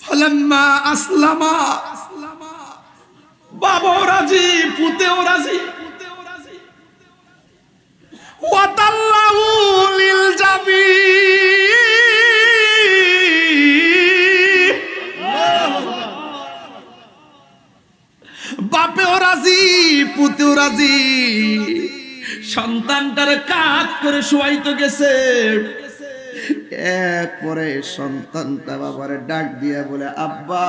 ফালাম্মা আসলামা, বাবাও রাজি, পুতেও রাজি। ওয়াতাল্লাহু লিল জাবিন, বাপেও রাজি, পুতেও রাজি। সন্তানটার কাঁধ করে শোয়াইতে গেছে। এরপরে সন্তানটা বাবারে ডাক দিয়ে বলে, আব্বা,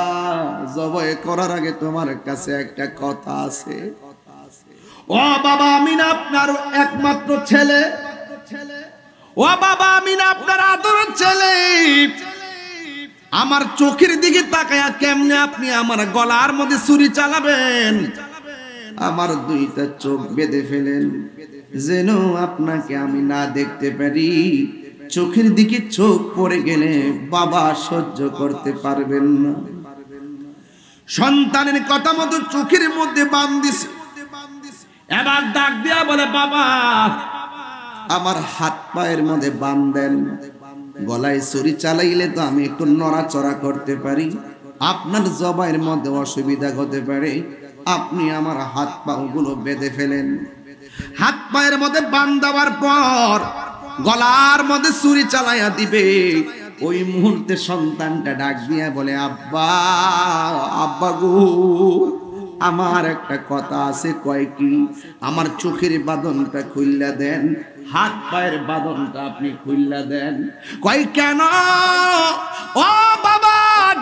জবাই করার আগে তোমার কাছে একটা কথা আছে। ও বাবা, আমি না আপনার একমাত্র ছেলে। ও বাবা, আমি না আপনার আদরের ছেলে। আমার চোখের দিকে তাকায়া কেমনে আপনি আমার গলার মধ্যে ছুরি চালাবেন? আমার দুইটা চোখ বেঁধে ফেলেন, যেন আপনাকে আমি না দেখতে পারি। চোখের দিকে চোখ পড়ে গেলে বাবা সহ্য করতে পারবেন না। সন্তানের কথা মতো চোখের মধ্যে বাঁধ দিছে। এবার ডাক দিয়া বলে, বাবা, আমার হাত পায়ের মধ্যে বাঁধ দেন। গলায় ছুরি চালাইলে তো আমি একটু নড়াচড়া করতে পারি, আপনার জবাইয়ের মধ্যে অসুবিধা হতে পারে। আপনি আমার হাত পাগুলো বেঁধে ফেলেন। হাত পায়ের মধ্যে বাঁধ দেওয়ার পর গলার মধ্যে ছুরি চালাইয়া দিবে। ওই মুহূর্তে সন্তানটা ডাক দিয়া বলে, আব্বা, আব্বা গো, আমার একটা কথা আছে। কয় কি? আমার চোখের বাঁধনটা খুইল্লা দেন, হাত পায়ের বাঁধনটা আপনি খুইল্লা দেন। কয় কেন? ও বাবা,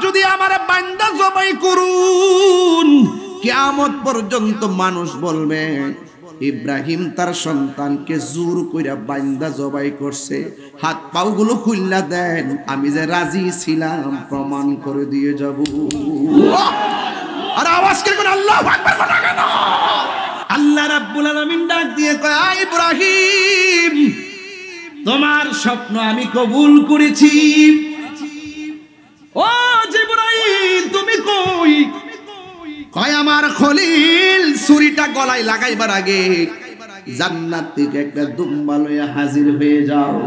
যদি আমার বান্দা জবাই করুন, কিয়ামত পর্যন্ত মানুষ বলবে ইব্রাহিম তার সন্তানকে জোর কইরা বান্দা জবাই করছে। হাত পাগুলো খুইল্লা দেন, আমি যে রাজি ছিলাম প্রমাণ করে দিয়ে যাব। আর আওয়াজ করে কোন আল্লাহু আকবার বলা কেন? আল্লাহ রাব্বুল আলামিন ডাক দিয়ে কয়, আয় ইব্রাহিম, তোমার স্বপ্ন আমি কবুল করেছি। ও জিবরাইল, তুমি কই? কয়, আমার খলিল ছুরিটা গলায় লাগাইবার আগে জান্নাত থেকে একটা দুম্বা লইয়া হাজির হয়ে যাও।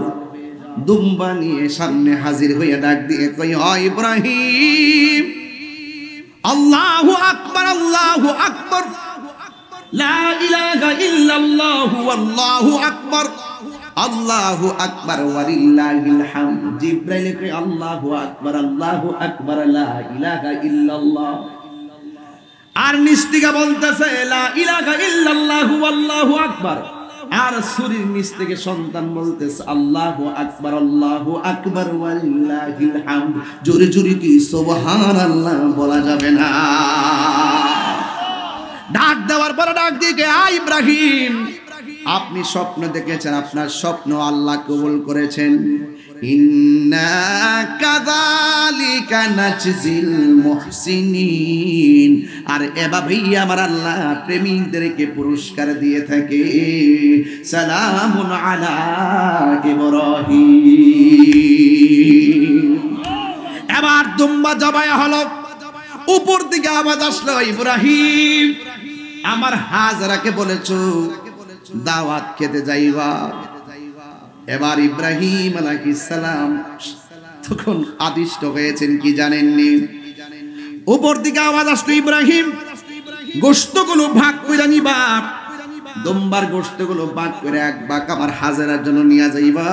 দুম্বা নিয়ে সামনে হাজির হইয়া ডাক দিয়ে কই, ও ইব্রাহিম, আল্লাহু আকবার, আল্লাহু আকবার, লা ইলাহা ইল্লাল্লাহু আল্লাহু আকবার, আল্লাহু আকবার ওয়ালিল্লাহিল হামদ। জিবরাইল কই, আল্লাহু আকবার, আল্লাহু আকবার, লা ইলাহা ইল্লাল্লাহ। আর নিস্তিকা বলতেছে, লা ইলাহা ইল্লাল্লাহু আল্লাহু আকবার। আর ছুরির নিচ থেকে সন্তান বলতেছে, আল্লাহু আকবার, আল্লাহু আকবার ওয়ালিল্লাহিল হামদ। জোরে জোরে কি সুবহানাল্লাহ বলা যাবে না? ডাক দেওয়ার পর ডাক দিয়ে, আয় ইব্রাহিম, আপনি স্বপ্ন দেখেছেন, আপনার স্বপ্ন আল্লাহ কবুল করেছেন। ইন্না কাযালিকা নাজজিল মুহসিনিন। আর এভাবেই আমার আল্লাহ প্রেমিকদেরকে পুরস্কার দিয়ে থাকে। সালামুন আলা ইব্রাহিম। এবার দুম্বা জবাই হলো। উপর দিকে আওয়াজ আসলো, ইব্রাহিম, আমার হাজরাকে বলেছো দাওয়াত খেতে যাইবা। এবার ইব্রাহিম আলাইহিস সালাম তখন আদিষ্ট হয়েছেন কি জানেননি? উপর দিকে আওয়াজ আসলো, ইব্রাহিম, গোশতগুলো ভাগ করে নিবা। দুম্বার গোশতগুলো ভাগ করে এক ভাগ আমার হাজরার জন্য নিয়ে যাইবা,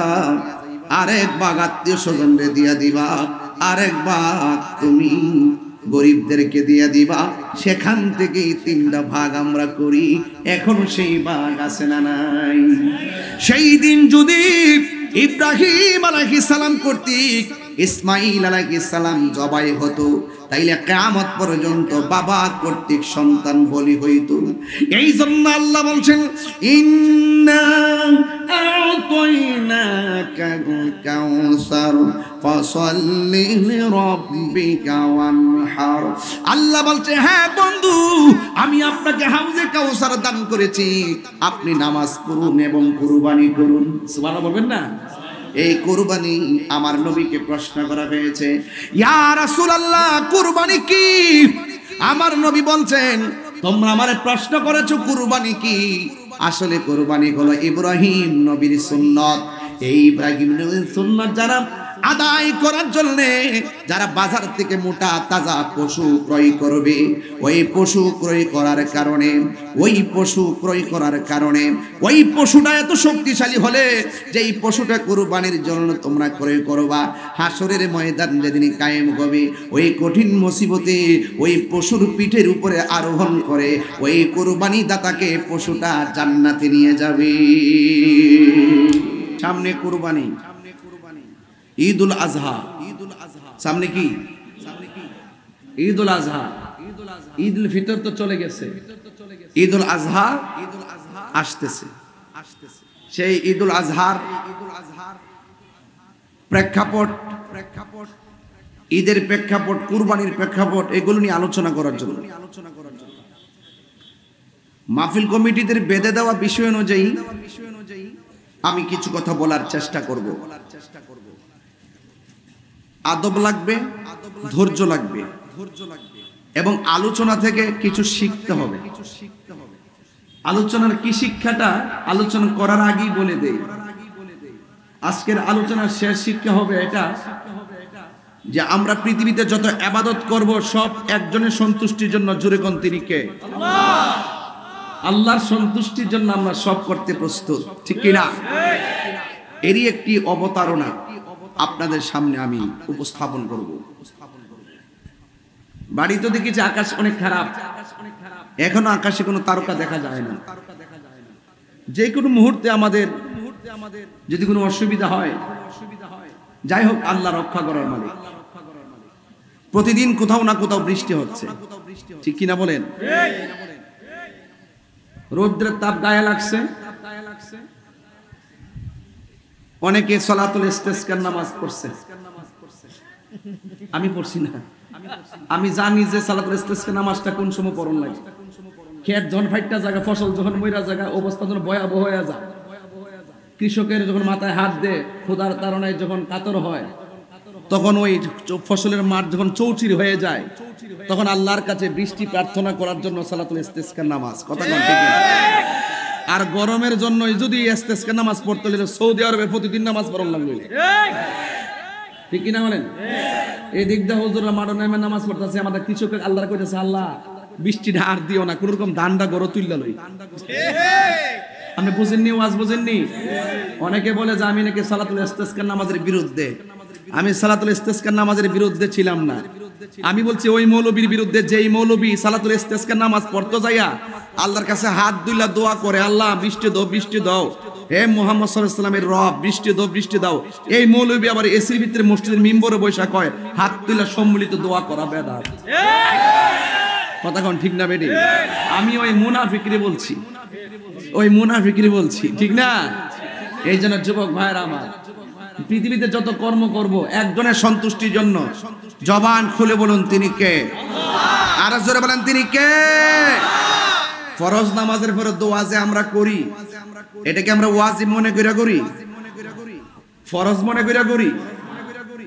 আরেক ভাগ আত্মীয় স্বজনরে দিয়া দিবা, আরেক ভাগ তুমি গরিবদেরকে দিয়ে দিবা। সেখান থেকে 3টা ভাগ আমরা করি। এখনো সেই ভাগ আছে না নাই? সেই দিন যদি ইব্রাহিম আলাইহিস সালাম কর্তৃক ইসমাইল আলাইহিস সালাম জবাই হতো, তাইলে কিয়ামত পর্যন্ত বাবা কর্তৃক সন্তান বলি হইতো। এই জন্য আল্লাহ বলছেন, ইন্না আ'তাইনাকা কাউসার ফাসাল্লি লিরাব্বিকা ওয়ানহার। আল্লাহ বলছে, হ্যাঁ বন্ধু, আমি আপনাকে হাউজে কাউসার দান করেছি, আপনি নামাজ পড়ুন এবং কুরবানি করুন। সুবহানাল্লাহ বলবেন না? এই কুরবানি আমার নবীকে প্রশ্ন করা হয়েছে, ইয়া রাসূলুল্লাহ, কুরবানি কি? আমার নবী বলছেন, তোমরা আমারে প্রশ্ন করেছো কুরবানি কি? আসলে কুরবানি হলো ইব্রাহিম নবীর সুন্নাত। এই ইব্রাহিম নবীর সুন্নাত যারা আদায় করার জন্য যারা বাজার থেকে মোটা তাজা পশু ক্রয় করবে, ওই পশু ক্রয় করার কারণে ওই পশুটা এত শক্তিশালী হলে যে এই পশুটা কুরবানির জন্য তোমরা ক্রয় করবা, হাসরের ময়দান যেদিন কায়েম হবে ওই কঠিন মুসিবতে ওই পশুর পিঠের উপরে আরোহণ করে ওই কুরবানি দাতাকে পশুটা জান্নাতে নিয়ে যাবে। সামনে কুরবানি, ঈদুল আজহা, সামনে কি ঈদুল আজহা, ঈদুল ফিতর তো চলে গেছে, ঈদুল আজহা আসতেছে। সেই ঈদুল আজহার প্রেক্ষাপট, ঈদের প্রেক্ষাপট, কুরবানির প্রেক্ষাপট, এগুলো নিয়ে আলোচনা করার জন্য মাহফিল কমিটিদের বেঁধে দেওয়া বিষয় অনুযায়ী আমি কিছু কথা বলার চেষ্টা করব। আদব লাগবে, ধৈর্য লাগবে, এবং আলোচনা থেকে কিছু শিখতে হবে। আলোচনার কি শিক্ষাটা আলোচনা করার আগেই বলে দেই। আজকের আলোচনার শেষ শিক্ষা হবে এটা যে আমরা পৃথিবীতে যত ইবাদত করব সব একজনের সন্তুষ্টির জন্য। জোরে কোন তিনি কে? আল্লাহর সন্তুষ্টির জন্য আমরা সব করতে প্রস্তুত, ঠিক কিনা? এরই একটি অবতারণা আপনাদের সামনে আমি উপস্থাপন করব। বাড়িতে দেখি যে আকাশ অনেক খারাপ, এখনো আকাশে কোনো তারকা দেখা যায় না। যে কোনো মুহূর্তে আমাদের যদি কোনো অসুবিধা হয়, যাই হোক আল্লাহ রক্ষা করার মালিক। প্রতিদিন কোথাও না কোথাও বৃষ্টি হচ্ছে, ঠিক কিনা বলেন? রৌদ্রের তাপ গায়ে লাগছে, অনেকে সালাতুল ইস্তিসকার নামাজ পড়ছে। আমি পড়ছি না, আমি জানি যে সালাতুল ইস্তিসকার নামাজটা কোন সময় পড়ন লাগে। ক্ষেত যখন ফাইটটা জায়গা, ফসল যখন মইরা জায়গা, অবস্থা যখন ভয়াবহ হয়ে যায়, কৃষকের যখন মাথায় হাত দেয়, খোদার তাড়নায় যখন কাতর হয়, তখন ওই ফসলের মাঠ যখন চৌচির হয়ে যায়, তখন আল্লাহর কাছে বৃষ্টি প্রার্থনা করার জন্য সালাতুল ইস্তিসকার নামাজ। কথা কোন ঠিক? আর গরমের জন্য যদি ইস্তিসকার নামাজ পড়তে হলে সৌদি আরবে প্রতিদিন নামাজ পড়ন লাগলো, ঠিক কিনা বলেন? এই দিক দিয়ে হুজুররা মাঠে নেমে নামাজ পড়তেছে, আমাদের কৃষকের আল্লাহর কইতেছে আল্লাহ বৃষ্টিটা আর দিও না, কোন রকম ধানটা গড় তুললা লই। আপনি বুঝেননি, ওয়াজ বুঝেননি? অনেকে বলে যে আমি নাকি সালাতুল ইস্তিসকার নামাজের বিরুদ্ধে। আমি সালাতুল ইস্তিসকার নামাজের বিরুদ্ধে ছিলাম না। আমি বলছি ওই মৌলবীর বিরুদ্ধে যেই মৌলবী সালাতুল ইস্তিসকার নামাজ পড়তে যাইয়া আল্লাহর কাছে হাত দুইলা দোয়া করে, আল্লাহ বৃষ্টি দাও, বৃষ্টি দাও, হে মুহাম্মদ সাল্লাল্লাহু আলাইহি ওয়াসাল্লামের রব বৃষ্টি দাও, বৃষ্টি দাও। এই মৌলবী আবার এসির ভিতরে মসজিদের মিম্বরে বসে কয় হাত তুইলা সম্মিলিত দোয়া করা বেদাত। কথা কোন ঠিক না বেটি? আমি ওই মুনাফিকরে বলছি, ওই মুনাফিকরে বলছি, ঠিক না? এই জন্য যুবক ভাইরা আমার, পৃথিবীতে যত কর্ম করব একজনের সন্তুষ্টির জন্য। জবান খুলে বলুন তিনি কে? আর জোরে বলেন তিনি কে? ফরজ নামাজের পরে দোয়া যে আমরা করি, এটাকে আমরা ওয়াজিব মনে করে করি, ফরজ মনে করে করি,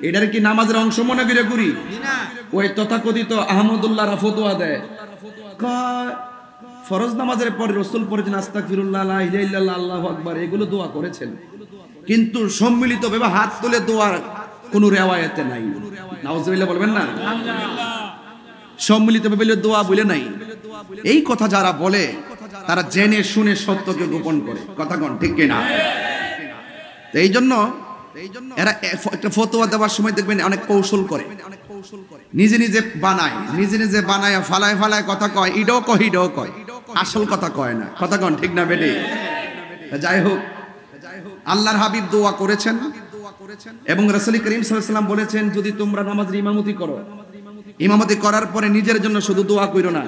এটার কি নামাজের অংশ মনে করে করি? ওই তথাকথিত আহমদুল্লাহরা ফতোয়া দেয়, ফরজ নামাজের পরে রাসূল পড়েছেন আস্তাগফিরুল্লাহ, লা ইলাহা ইল্লাল্লাহ, আল্লাহু আকবার, এগুলো দোয়া করেছেন, কিন্তু সম্মিলিতভাবে হাত তুলে দোয়ার কোনো রিওয়ায়াতে নাই। নাউজুবিল্লাহ বলবেন না? সম্মিলিতভাবে দোয়া বলে নাই। এই কথা যারা বলে তারা জেনে শুনে সত্যকে গোপন করে। কথা কোন ঠিক কিনা? এই জন্য এরা একটা ফতোয়া দেওয়ার সময় দেখবেন অনেক কৌশল করে, নিজে নিজে বানায়, নিজে নিজে বানায়, ফালায় ফালায় কথা কয়, ইডো কয়, ইডো কয়, আসল কথা কয় না। কথা কোন ঠিক না বেটি? যাই হোক, আল্লাহর হাবিব দোয়া করেছেন এবং রাসূল করিম সাল্লাল্লাহু আলাইহি ওয়াসাল্লাম বলেছেন, যদি তোমরা নামাজের ইমামতি করো, ইমামতি করার পরে নিজের জন্য শুধু দোয়া কইরো না।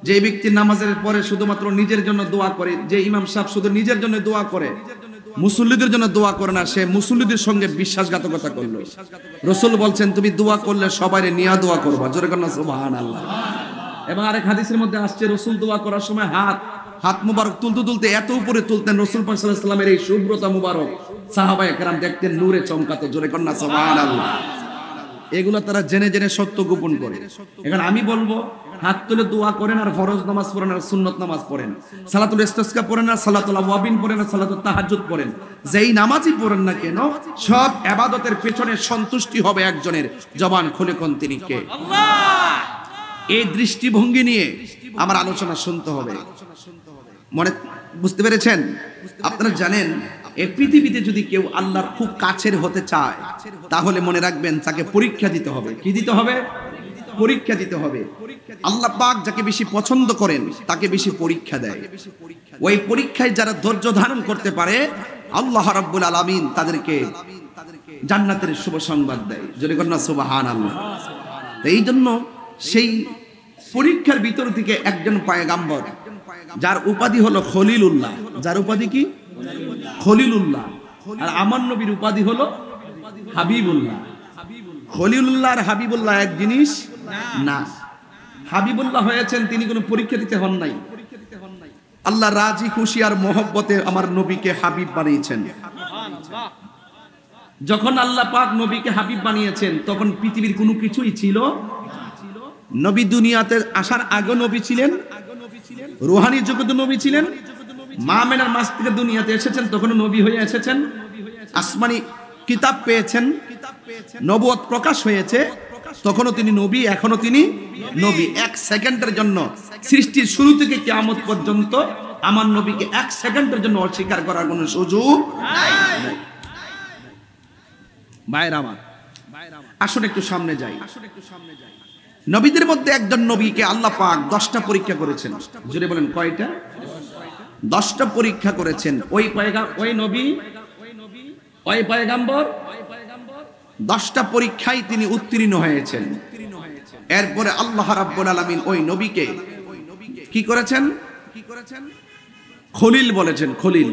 যে ব্যক্তি নামাজের পরে শুধুমাত্র নিজের জন্য দোয়া করে, যে ইমাম সাহেব শুধু নিজের জন্য দোয়া করে, মুসল্লিদের জন্য দোয়া করে না, সে মুসল্লিদের সঙ্গে বিশ্বাসঘাতকতা করলো। রাসূল বলছেন তুমি দোয়া করলে সবাইরে নিয়া দোয়া করবা। জোরে কর না সুবহানাল্লাহ। এবং আরেক হাদিসের মধ্যে আসছে রাসূল দোয়া করার সময় হাত মুবারক তুলতে তুলতে এত উপরে তুলতেন, রাসূল পাক সাল্লাল্লাহু আলাইহি ওয়াসাল্লামের এই শুভ্রতা মুবারক সাহাবায়ে কেরাম দেখতেন নূরে চমকাতো। জোরে কর না সুবহানাল্লাহ। এগুলো তারা জেনে জেনে সত্য গোপন করে। এখন আমি বলবো হাত তুলে দোয়া করেন আর ফরজ নামাজ পড়েন আর সুন্নত নামাজ পড়েন, সালাতুল ইস্তিসকা পড়েন আর সালাতুল আওয়াবিন পড়েন আর সালাতুল তাহাজ্জুদ পড়েন, যেই নামাজই পড়েন না কেন সব ইবাদতের পেছনে সন্তুষ্টি হবে একজনের, জবান খুলে কোন তিনি কে? আল্লাহ। এই দৃষ্টিভঙ্গি নিয়ে আমার আলোচনা শুনতে হবে। মনে বুঝতে পেরেছেন? আপনারা জানেন এই পৃথিবীতে যদি কেউ আল্লাহর খুব কাছের হতে চায় তাহলে মনে রাখবেন তাকে পরীক্ষা দিতে হবে। কি দিতে হবে? পরীক্ষা দিতে হবে। আল্লাহ পাক যাকে বেশি পছন্দ করেন তাকে বেশি পরীক্ষা দেয়। ওই পরীক্ষায় যারা ধৈর্য ধারণ করতে পারে আল্লাহ রাব্বুল আলামিন তাদেরকে জান্নাতের শুভ সংবাদ দেয়। জোরে বলুন সুবহানাল্লাহ। এই জন্য সেই পরীক্ষার ভিতর থেকে একজন পয়গাম্বর যার উপাধি হলো খলিলুল্লাহ, যার উপাধি কি? খলিলুল্লাহ। আর আমার নবীর উপাধি হলো হাবিবুল্লাহ। খলিলুল্লাহ আর হাবিবুল্লাহ এক জিনিস না। হাবিবুল্লাহ হয়েছেন তিনি কোনো পরীক্ষা দিতে হন নাই। আল্লাহ রাজি খুশি আর মহব্বতে আমার নবীকে হাবিব বানিয়েছেন। যখন আল্লাহ পাক নবীকে হাবিব বানিয়েছেন তখন পৃথিবীর কোনো কিছুই ছিল। নবী দুনিয়াতে আসার আগে নবী ছিলেন, রুহানি জগতে নবী ছিলেন, মা মেনার মাস থেকে দুনিয়াতে এসেছেন তখনও নবী হয়ে এসেছেন, আসমানি কিতাব পেয়েছেন, নবুয়ত প্রকাশ হয়েছে তখনও তিনি নবী, এখনো তিনি নবী। এক সেকেন্ডের জন্য সৃষ্টির শুরু থেকে কিয়ামত পর্যন্ত আমার নবীকে এক সেকেন্ডের জন্য অস্বীকার করার কোনো সুযোগ নাই। ভাইরা আমার, আসুন একটু সামনে যাই। নবীদের মধ্যে একজন নবীকে আল্লাহ পাক 10টা পরীক্ষা করেছেন। জোরে বলেন কয়টা? 10টা পরীক্ষা করেছেন। ওই নবী, ওই পয়গাম্বর 10টা পরীক্ষায় তিনি উত্তীর্ণ হয়েছেন। এরপরে আল্লাহ রাব্বুল আলামিন ওই নবীকে কি করেছেন? খলিল বলেছেন। খলিল,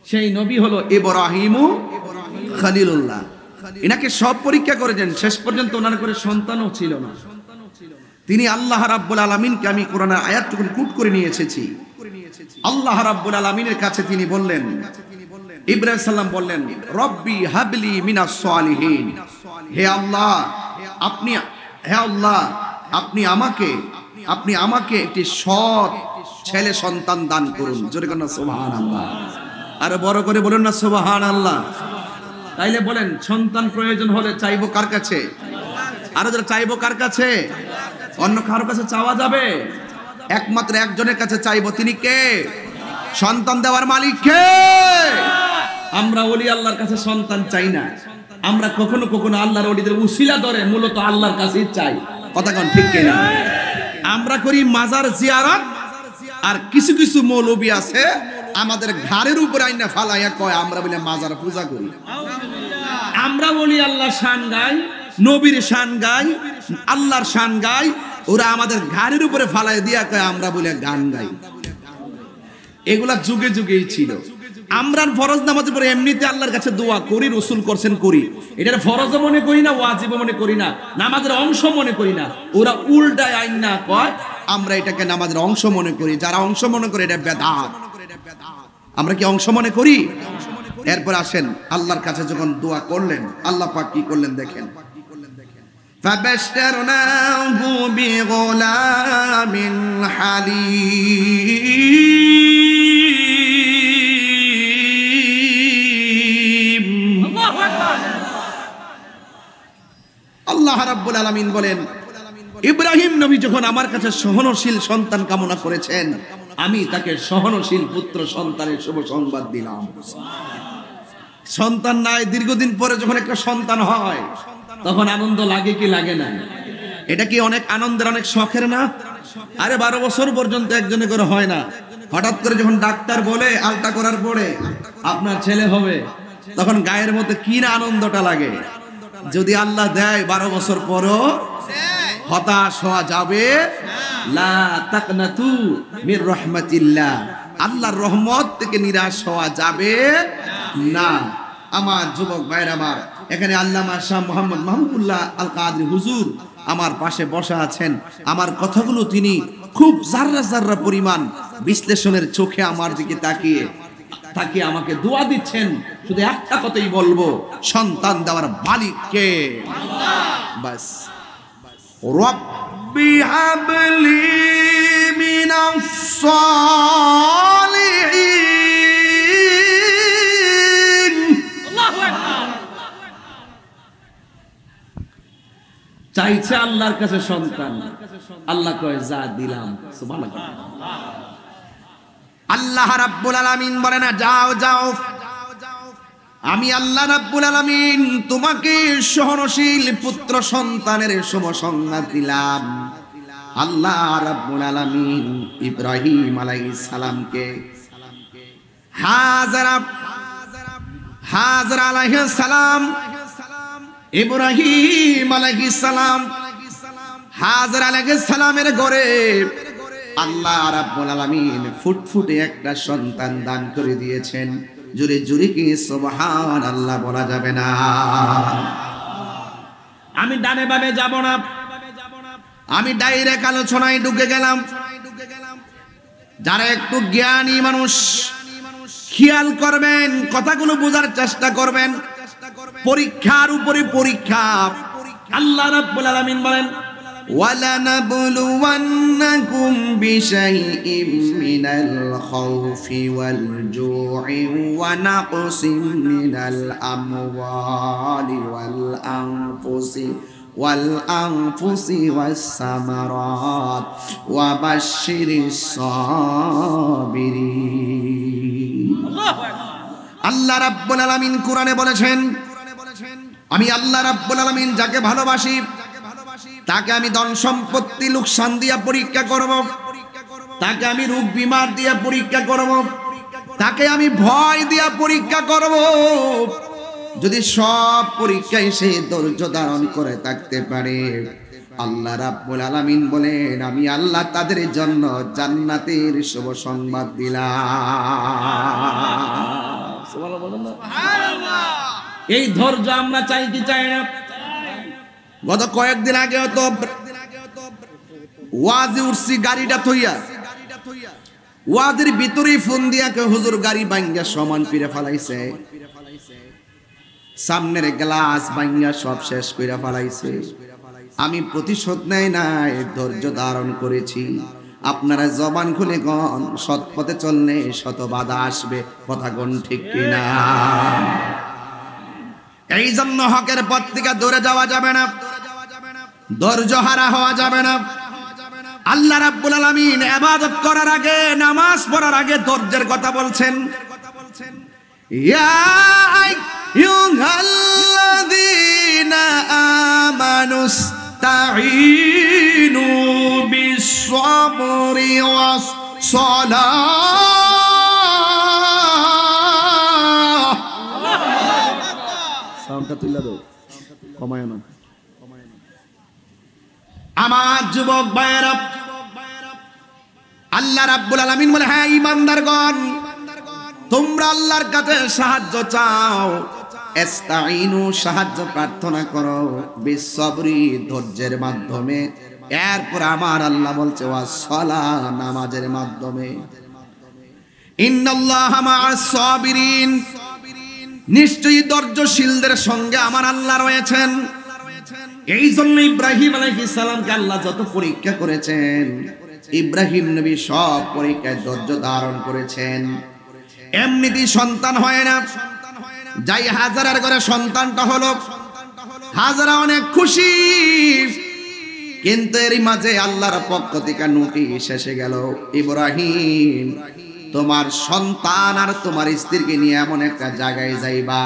সেই নবী হলো ইব্রাহিমু খলিলুল্লাহ। এনাকে সব পরীক্ষা করেছেন, শেষ পর্যন্ত ওনার করে সন্তানও ছিল না। তিনি আল্লাহ রাব্বুল আলামিনকে, আমি কোরআনের আয়াতটুকু কোট করে নিয়ে এসেছি, আল্লাহ রাব্বুল আলামিনের কাছে তিনি বললেন, ইব্রাহিম সাল্লাম বললেন, রব্বি হাবলি মিনাস সালিহিন, হে আল্লাহ আপনি আমাকে একটি সৎ ছেলে সন্তান দান করুন। জোরে বলুন সুবহানাল্লাহ। আর বড় করে বলুন না সুবহানাল্লাহ। তাইলে বলেন সন্তান প্রয়োজন হলে চাইবো কার কাছে? আরো যারা চাইবো কার কাছে? অন্য কারো কাছে চাওয়া যাবে? একমাত্র একজনের কাছে চাইবো, তিনি কে? সন্তান দেওয়ার মালিক কে? আমরা ওলি আল্লাহর কাছে সন্তান চাই না, আমরা কখনো কখনো আল্লাহর ওলিদের উসিলা ধরে মূলত আল্লাহর কাছেই চাই। কথা কোন ঠিক কিনা? আমরা করি মাজার জিয়ারত, আর কিছু কিছু মৌলবী আছে আমাদের ঘাড়ের উপর আইনা ফালাইয়া কয় আমরা বলে মাজার পূজা করি। আমরা বলি আল্লাহর শান গাই, নবীর শান গাই, আল্লাহর শান গাই, ওরা আমাদের ঘাড়ের উপরে ফালাই দিয়া কয় আমরা বলে গান গাই। এগুলা যুগে যুগেই ছিল। আমরা ফরজ নামাজের পরে এমনিতে আল্লাহর কাছে দোয়া করি, রসুল করছেন করি, এটা ফরজ মনে করি না, ওয়াজিব মনে করি না, নামাজের অংশ মনে করি না। ওরা উল্টায় আইন না কয় আমরা এটাকে নামাজের অংশ মনে করি। যারা অংশ মনে করে এটা বেদাত। আমরা কি অংশ মনে করি? এরপর আসেন আল্লাহর কাছে যখন দোয়া করলেন, আল্লাহ পাক কি করলেন দেখেন, ফাবাশশারনাহু বিগুলামিন হালিম। আল্লাহ রাব্বুল আলামিন বলেন, ইব্রাহিম নবী যখন আমার কাছে সহনশীল সন্তান কামনা করেছেন, আমি তাকে সহনশীল পুত্র সন্তানের শুভ সংবাদ দিলাম। সন্তান নাই, দীর্ঘদিন পরে যখন একটা সন্তান হয় তখন আনন্দ লাগে কি লাগে না? এটা কি অনেক আনন্দের, অনেক শখের না? আরে 12 বছর পর্যন্ত একজনে করে হয় না। হঠাৎ করে যখন ডাক্তার বলে আলটা করার পরে আপনার ছেলে হবে, তখন গায়ের মধ্যে কি না আনন্দটা লাগে। যদি আল্লাহ দেয় 12 বছর পরও হতাশ হওয়া যাবে লা তাকনাতু মির রাহমাতিল্লাহ, আল্লাহর রহমত থেকে নিরাশ হওয়া যাবে না। আমার যুবক ভাইরা আমার, এখানে আল্লামা শাহ মোহাম্মদ মাহমুদুল্লাহ আল কাদরি হুজুর আমার পাশে বসা আছেন। আমার কথাগুলো তিনি খুব জাররা জাররা পরিমাণ বিশ্লেষণের চোখে আমার দিকে তাকিয়ে তাকে আমাকে দোয়া দিচ্ছেন, শুধু একটা কথাই বলবো, সন্তান দেওয়ার মালিক কে? আল্লাহ। বাস। রব্বি হাবলি মিনাস সালিহিন। আল্লাহু আকবার। চাইছে আল্লাহর কাছে সন্তান, আল্লাহ কয় যা দিলাম। সুবহানাল্লাহ। আল্লাহ রাব্বুল আলামিন বলে না যাও যাও, আমি আল্লাহ রাব্বুল আলামিন তোমাকে সহনশীল পুত্র সন্তানের শুভ সংবাদ দিলাম। আল্লাহ রাব্বুল আলামিন ইব্রাহিম আলাইহিস সালামকে হাজরা আলাইহিস সালাম, ইব্রাহিম আলাইহিস সালাম, হাজরা আলাইহিস সালামের ঘরে আল্লাহ রাব্বুল আলামিন ফুটফুটে একটা সন্তান দান করে দিয়েছেন। জোরে জোরে কি সুবহানাল্লাহ বলা যাবে না? আমি ডানে বামে যাব না, আমি ডাইরেক্ট আলোচনায় ঢুকে গেলাম। যারা একটু জ্ঞানী মানুষ খেয়াল করবেন, কথাগুলো বোঝার চেষ্টা করবেন। পরীক্ষার উপরে পরীক্ষা। আল্লাহ রাব্বুল আলামিন বলেন وَلَنَبْلُوَنَّكُمْ بِشَيْءٍ مِّنَ الْخَوْفِ وَالْجُوعِ وَنَقْصٍ مِّنَ الْأَمْوَالِ وَالْأَنفُسِ وَالثَّمَرَاتِ وَبَشِّرِ الصَّابِرِينَ। আল্লাহ রাব্বুল আলামিন কোরআনে বলেছেন, আমি আল্লাহ রাব্বুল আলামিন যাকে ভালোবাসি তাকে আমি ধন সম্পত্তি লোকসান দিয়া পরীক্ষা করব, তাকে আমি রোগ বিমার দিয়া পরীক্ষা করব, তাকে আমি ভয় দিয়া পরীক্ষা করব। যদি সব পরীক্ষায় সে ধৈর্য ধারণ করে থাকতে পারে, আল্লাহ রাব্বুল আলামিন বলেন আমি আল্লাহ তাদের জন্য জান্নাতের শুভ সংবাদ দিলাম। সুবহানাল্লাহ। এই ধৈর্য আমরা চাই কি চাই না? গত কয়েকদিন আগে তো ওয়াজে উঠছি, গাড়িটা থইয়া ওয়াজের ভিতরে ফোন দিয়া কে হুজুর গাড়ি ভাঙ্গা সমান পিরে ফেলাইছে, সামনের গ্লাস ভাঙ্গা সব শেষ করে ফেলাইছে। আমি প্রতিশোধ নেই নাই, ধৈর্য ধারণ করেছি। আপনারা জবান খুলে গন, সৎ পথে চললে শত বাধা আসবে, কথা কোন ঠিক কিনা? এই জন্য হকের পথ থেকে দূরে যাওয়া যাবে না, ধৈর্য হারা হওয়া যাবে না। আল্লাহ রাব্বুল আলামিন ইবাদত করার আগে, নামাজ পড়ার আগে ধৈর্যের কথা বলছেন। ইয়া আইয়ুহাল্লাযীনা আমানুস্তাঈনু বিস-সাবরি ওয়াস-সালাহ। সাউন্ডটা তুইলা দাও, কমায় না। আমার যুবক ভাইয়েরা, আল্লাহ রাব্বুল আলামিন বলে হ্যাঁ ঈমানদারগণ, তোমরা আল্লাহর কাছে সাহায্য চাও, ইস্তাঈনু সাহায্য প্রার্থনা করো, বিস-সাবরি ধৈর্যের মাধ্যমে। এরপর আমার আল্লাহ বলছে ওয়াস-সালাহ নামাজের মাধ্যমে। ইন্নাল্লাহা মা'আস-সাবিরিন, নিশ্চয়ই ধৈর্যশীলদের সঙ্গে আমার আল্লাহ রয়েছেন। এই জন্য ইব্রাহিম আলাইহিস সালামকে আল্লাহ যত পরীক্ষা করেছেন, ইব্রাহিম নবী সব পরীক্ষায় ধৈর্য ধারণ করেছেন। এমনিতেই সন্তান হয় না। যাই হাজারার ঘরে সন্তানটা হলো, হাজারা অনেক খুশি, কিন্তু এর মাঝে আল্লাহর পক্ষ থেকে নোটিশ এসে গেল, ইব্রাহিম তোমার সন্তান আর তোমার স্ত্রীকে নিয়ে এমন একটা জায়গায় যাইবা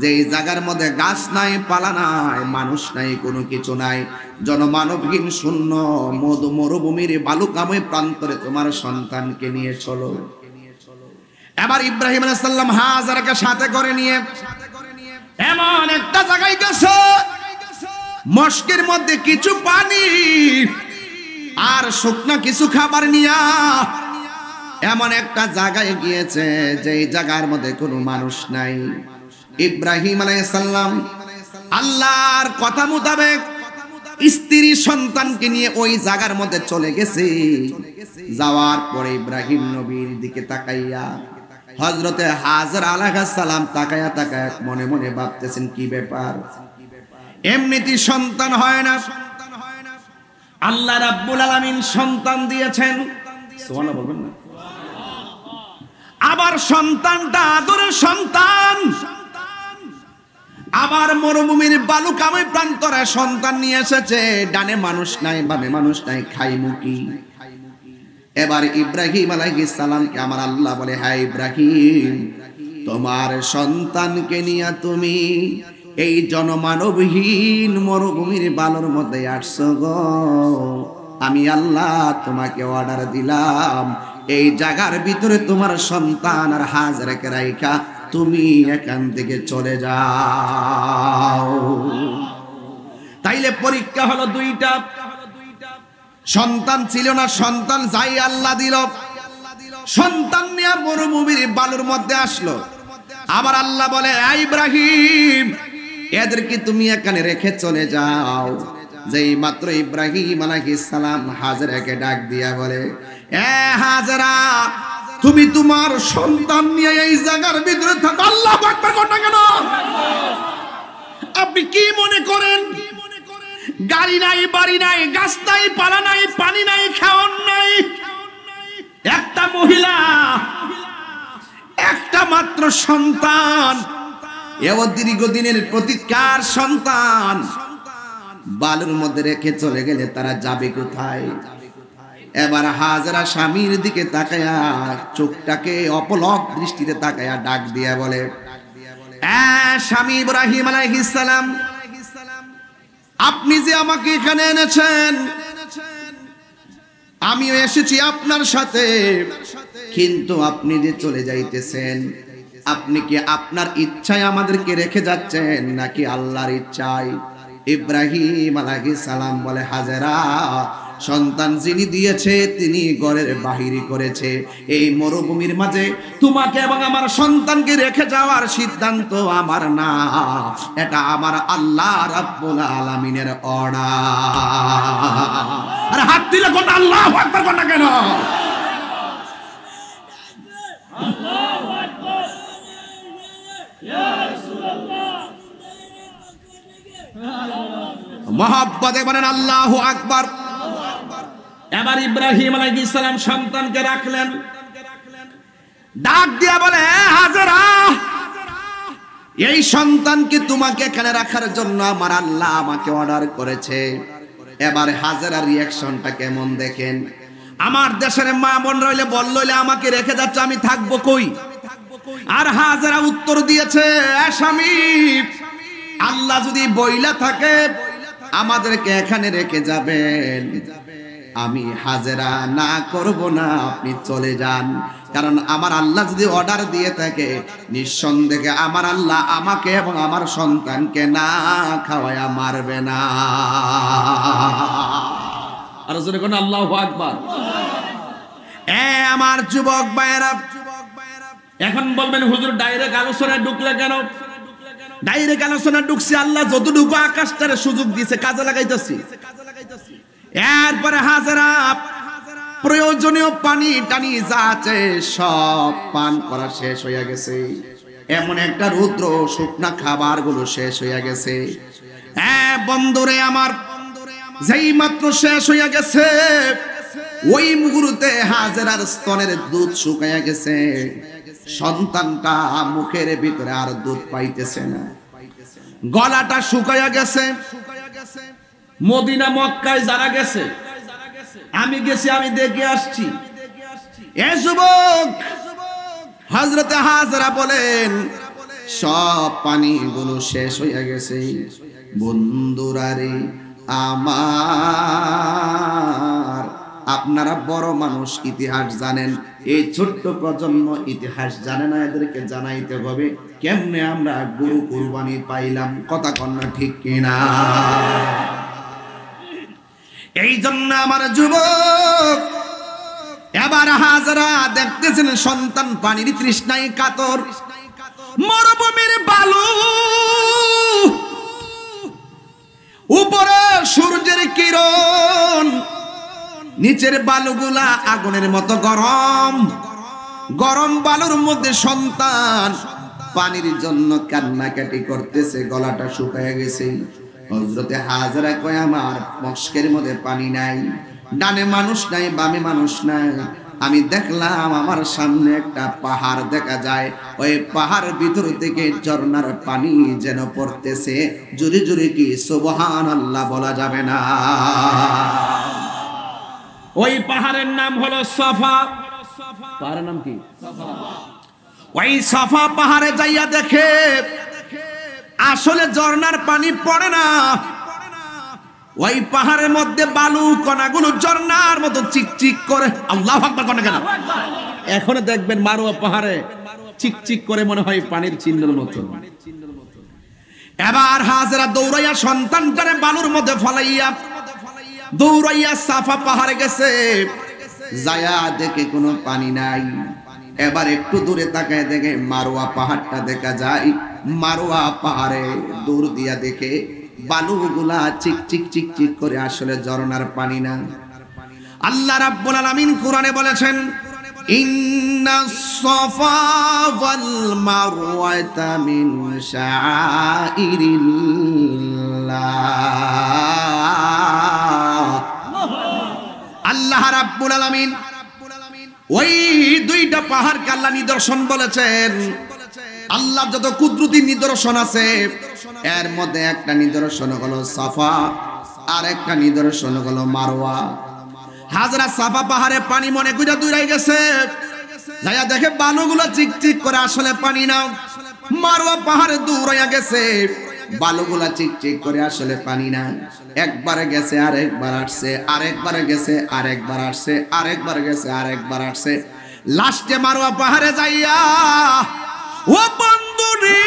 যে জায়গার মধ্যে গাছ নাই, পালা নাই, মানুষ নাই, কোনো কিছু নাই, জনমানবহীন শূন্য মরুভূমির বালুকাময় প্রান্তরে তোমার সন্তানকে নিয়ে চলো। এবার ইব্রাহিম আলাইহিস সালাম হাজারাকে সাথে করে নিয়ে এমন একটা জায়গায় গেছে, মস্কের মধ্যে কিছু পানি আর শুকনো কিছু খাবার নিয়া এমন একটা জায়গায় গিয়েছে যে জায়গার মধ্যে কোনো মানুষ নাই। ইব্রাহিম আলাইহিস সালাম আল্লাহর কথা মোতাবেক স্ত্রী সন্তানকে নিয়ে ওই জায়গার মধ্যে চলে গেছে। যাওয়ার পরে ইব্রাহিম নবীর দিকে তাকাইয়া হযরতে হাজরা আলাইহিস সালাম তাকায়া তাকায়া মনে মনে ভাবতেছেন কি ব্যাপার, এমনিতেই সন্তান হয় না, আল্লাহ রাব্বুল আলামিন সন্তান দিয়েছেন, সুবহানাল্লাহ বলবেন না, আবার সন্তানটা আদরের সন্তান, আবার মরুভূমির বালুকাময় প্রান্তরে সন্তান নিয়ে এসেছে, ডানে মানুষ নাই বামে মানুষ নাই, খাইমুখী। এবার ইব্রাহিম আলাইহিস সালামকে আমার আল্লাহ বলে, হ্যাঁ ইব্রাহিম, তোমার সন্তানকে নিয়ে তুমি এই জনমানবহীন মরুভূমির বালুর মধ্যে আসছো গো, আমি আল্লাহ তোমাকে অর্ডার দিলাম এই জায়গার ভিতরে তোমার সন্তান আর হাজরাকে রাইখা তুমি এখান থেকে চলে যাও। তাইলে পরীক্ষা হলো দুইটা, সন্তান ছিল না, সন্তান যাই আল্লাহ দিল, সন্তান নিয়ে মরুভূমির বালুর মধ্যে আসলো। আবার আল্লাহ বলে, ইব্রাহিম এদেরকে তুমি এখানে রেখে চলে যাও। যেই মাত্র ইব্রাহিম আলাইহিস সালাম হাজরাকে ডাক দিয়া বলে, হাজরা তুমি তোমার সন্তান নিয়ে এই জায়গার ভিতরে থাকো। আল্লাহু আকবার করতে কেন? আপনি কি মনে করেন গাড়ি নাই, বাড়ি নাই, গাছ নাই, পালা নাই, পানি নাই, খাওয়ার নাই, একটা মহিলা, একটা মাত্র সন্তান, এও দীর্ঘদিনের প্রতীক্ষার সন্তান বালুর মধ্যে রেখে চলে গেলে তারা যাবে কোথায়? এবার হাজরা স্বামীর দিকে তাকায়া, চোখটাকে অপলক দৃষ্টিতে তাকায়া ডাক দিয়া বলে, স্বামী ইব্রাহিম আলাইহিস সালাম, আপনি যে আমাকে এখানে এনেছেন, আমিও এসেছি আপনার সাথে, কিন্তু আপনি যে চলে যাইতেছেন, আপনি কি আপনার ইচ্ছায় আমাদেরকে রেখে যাচ্ছেন নাকি আল্লাহর ইচ্ছায়? ইব্রাহিম আলাইহিস সালাম বলে, হাজেরা সন্তান যিনি দিয়েছে তিনি ঘরের বাহিরে করেছে, এই মরুভূমির মাঝে তোমাকে এবং আমার সন্তানকে রেখে যাওয়ার সিদ্ধান্ত আমার না, এটা আমার আল্লাহ রাব্বুল আলামিনের অর্ডার। আর হাত দিলে কোন আল্লাহু আকবার কোন কেন? আল্লাহু আকবার, ইয়া রাসূলুল্লাহ, মুহাব্বতে বলেন আল্লাহু আকবার। এবার ইব্রাহিম আলাইহিস সালাম সন্তানকে রাখলেন, ডাক দিয়া বলে, হাজেরা এই সন্তানকে তোমাকে এখানে রাখার জন্য আমার আল্লাহ আমাকে অর্ডার করেছে। এবার হাজেরার রিঅ্যাকশনটা কেমন দেখেন। আমার দেশের মা বোন রইলে বললে আমাকে রেখে যাচ্ছে, আমি থাকবো কই? আর হাজেরা উত্তর দিয়েছে, স্বামী আল্লাহ যদি বইলা থাকে আমাদেরকে এখানে রেখে যাবেন, আমি হাজেরা না করব না, আপনি চলে যান। কারণ আমার আল্লাহ যদি অর্ডার দিয়ে থাকে, নিঃসন্দেহে আমার আল্লাহ আমাকে এবং আমার সন্তানকে না খাওয়ায়া মারবে না। আর জোরে কোন আল্লাহু আকবার। আমার যুবক ভাইয়েরা, এখন বলবেন হুজুর ডাইরেক্ট আলোচনায় ঢুকলে কেন? ডাইরেক্ট আলোচনা ঢুকছি, আল্লাহ যতটুকু আকাশটারে সুযোগ দিয়েছে কাজে লাগাইতেছি। এরপরে হাজেরা প্রয়োজনীয় পানি টানি যা আছে সব পান করা শেষ হয়ে গেছে, এমন একটা রুদ্র শুকনা খাবার গুলো শেষ হয়ে গেছে। বন্ধুরে আমার, যেই মাত্র শেষ হয়ে গেছে ওই মুহূর্তে হাজেরার স্তনের দুধ শুকাইয়া গেছে, সন্তানটা মুখের ভিতরে আর দুধ পাইতেছে না, গলাটা শুকাইয়া গেছে। মদিনা মক্কায় যারা গেছে, আমি গেছি, আমি দেখে আসছি। এ যুবক, হযরতে হাজরা বলেন সব পানিগুলো শেষ হয়ে গেছে। বন্ধুরা রে আমার, আপনারা বড় মানুষ, ইতিহাস জানেন, এই ছোট্ট প্রজন্ম ইতিহাস জানে না, এদেরকে জানাইতে হবে কেমনে আমরা গরু কুরবানি পাইলাম। কথা কন্যা ঠিক কিনা? এই জন্য আমার যুবক, এবার হাজরা দেখতেছেন সন্তান পানির তৃষ্ণায় কাতর, মরুভূমির বালু, উপরে সূর্যের কিরণ, নিচের বালুগুলা আগুনের মতো গরম। গরম বালুর মধ্যে সন্তান পানির জন্য কান্নাকাটি করতেছে, গলাটা শুকিয়ে গেছে। হযরতে হাজরা কয় আমার মস্কের মধ্যে পানি নাই, ডানে মানুষ নাই, বামে মানুষ নাই। আমি দেখলাম আমার সামনে একটা পাহাড় দেখা যায়, ওই পাহাড়ের ভিতর থেকে ঝর্ণার পানি যেন পড়তেছে। জোরে জোরে কি সুবহানাল্লাহ বলা যাবে না? ওই পাহাড়ের নাম হলো সাফা। পাহাড়ের নাম কি? ওই সাফা পাহাড়ে যাইয়া দেখে আসলে ঝর্ণার পানি পড়ে না, ওই পাহাড়ের মধ্যে বালু কণাগুলো ঝর্ণার মতো চিকচিক করে। আল্লাহু আকবার কোন কেন? এখন দেখবেন মারোয়া পাহাড়ে চিকচিক করে মনে হয় পানির চিহ্নের মতো। এবার হাজরা দৌড়াইয়া সন্তানটারে বালুর মধ্যে ফলাইয়া দৌড়াইয়া সাফা পাহাড়ে গেছে, যায়া দেখে কোনো পানি নাই। এবার একটু দূরে তাকায় দেখে মারোয়া পাহাড়টা দেখা যায়। মারোয়া পাহাড়ে দূর দিয়া দেখে বালুগুলা চিকচিক চিকচিক করে, আসলে ঝর্ণার পানি না। আল্লাহ রাব্বুল আলামিন কোরআনে বলেছেন, ইন্নাস সাফা ওয়াল মারওয়াতা মিন শাআইরিল্লাহ। আল্লাহ রাব্বুল আলামিন ওই দুইটা পাহাড়কে আল্লাহ নিদর্শন বলেছেন। আল্লাহ যত কুদরতি নিদর্শন আছে, এর মধ্যে একটা নিদর্শন হলো সাফা, আর একটা নিদর্শন হলো মারওয়া। হাজরা সাফা পাহাড়ে পানি মনে কইরা দৌড়াই গেছে, যাইয়া দেখে বালুগুলো চিকচিক করে, আসলে পানি না। মারওয়া পাহাড়ে দৌড়াইয়া গেছে, বালুগুলা চিকচিক করে, আসলে পানি না। একবারে গেছে, আরেকবার আসছে, আরেকবারে গেছে, আরেকবার আসছে, আরেকবার গেছে, আরেকবার আসছে। লাস্টে মারওয়া পাহাড়ে যাইয়া, ও বন্ধুরে,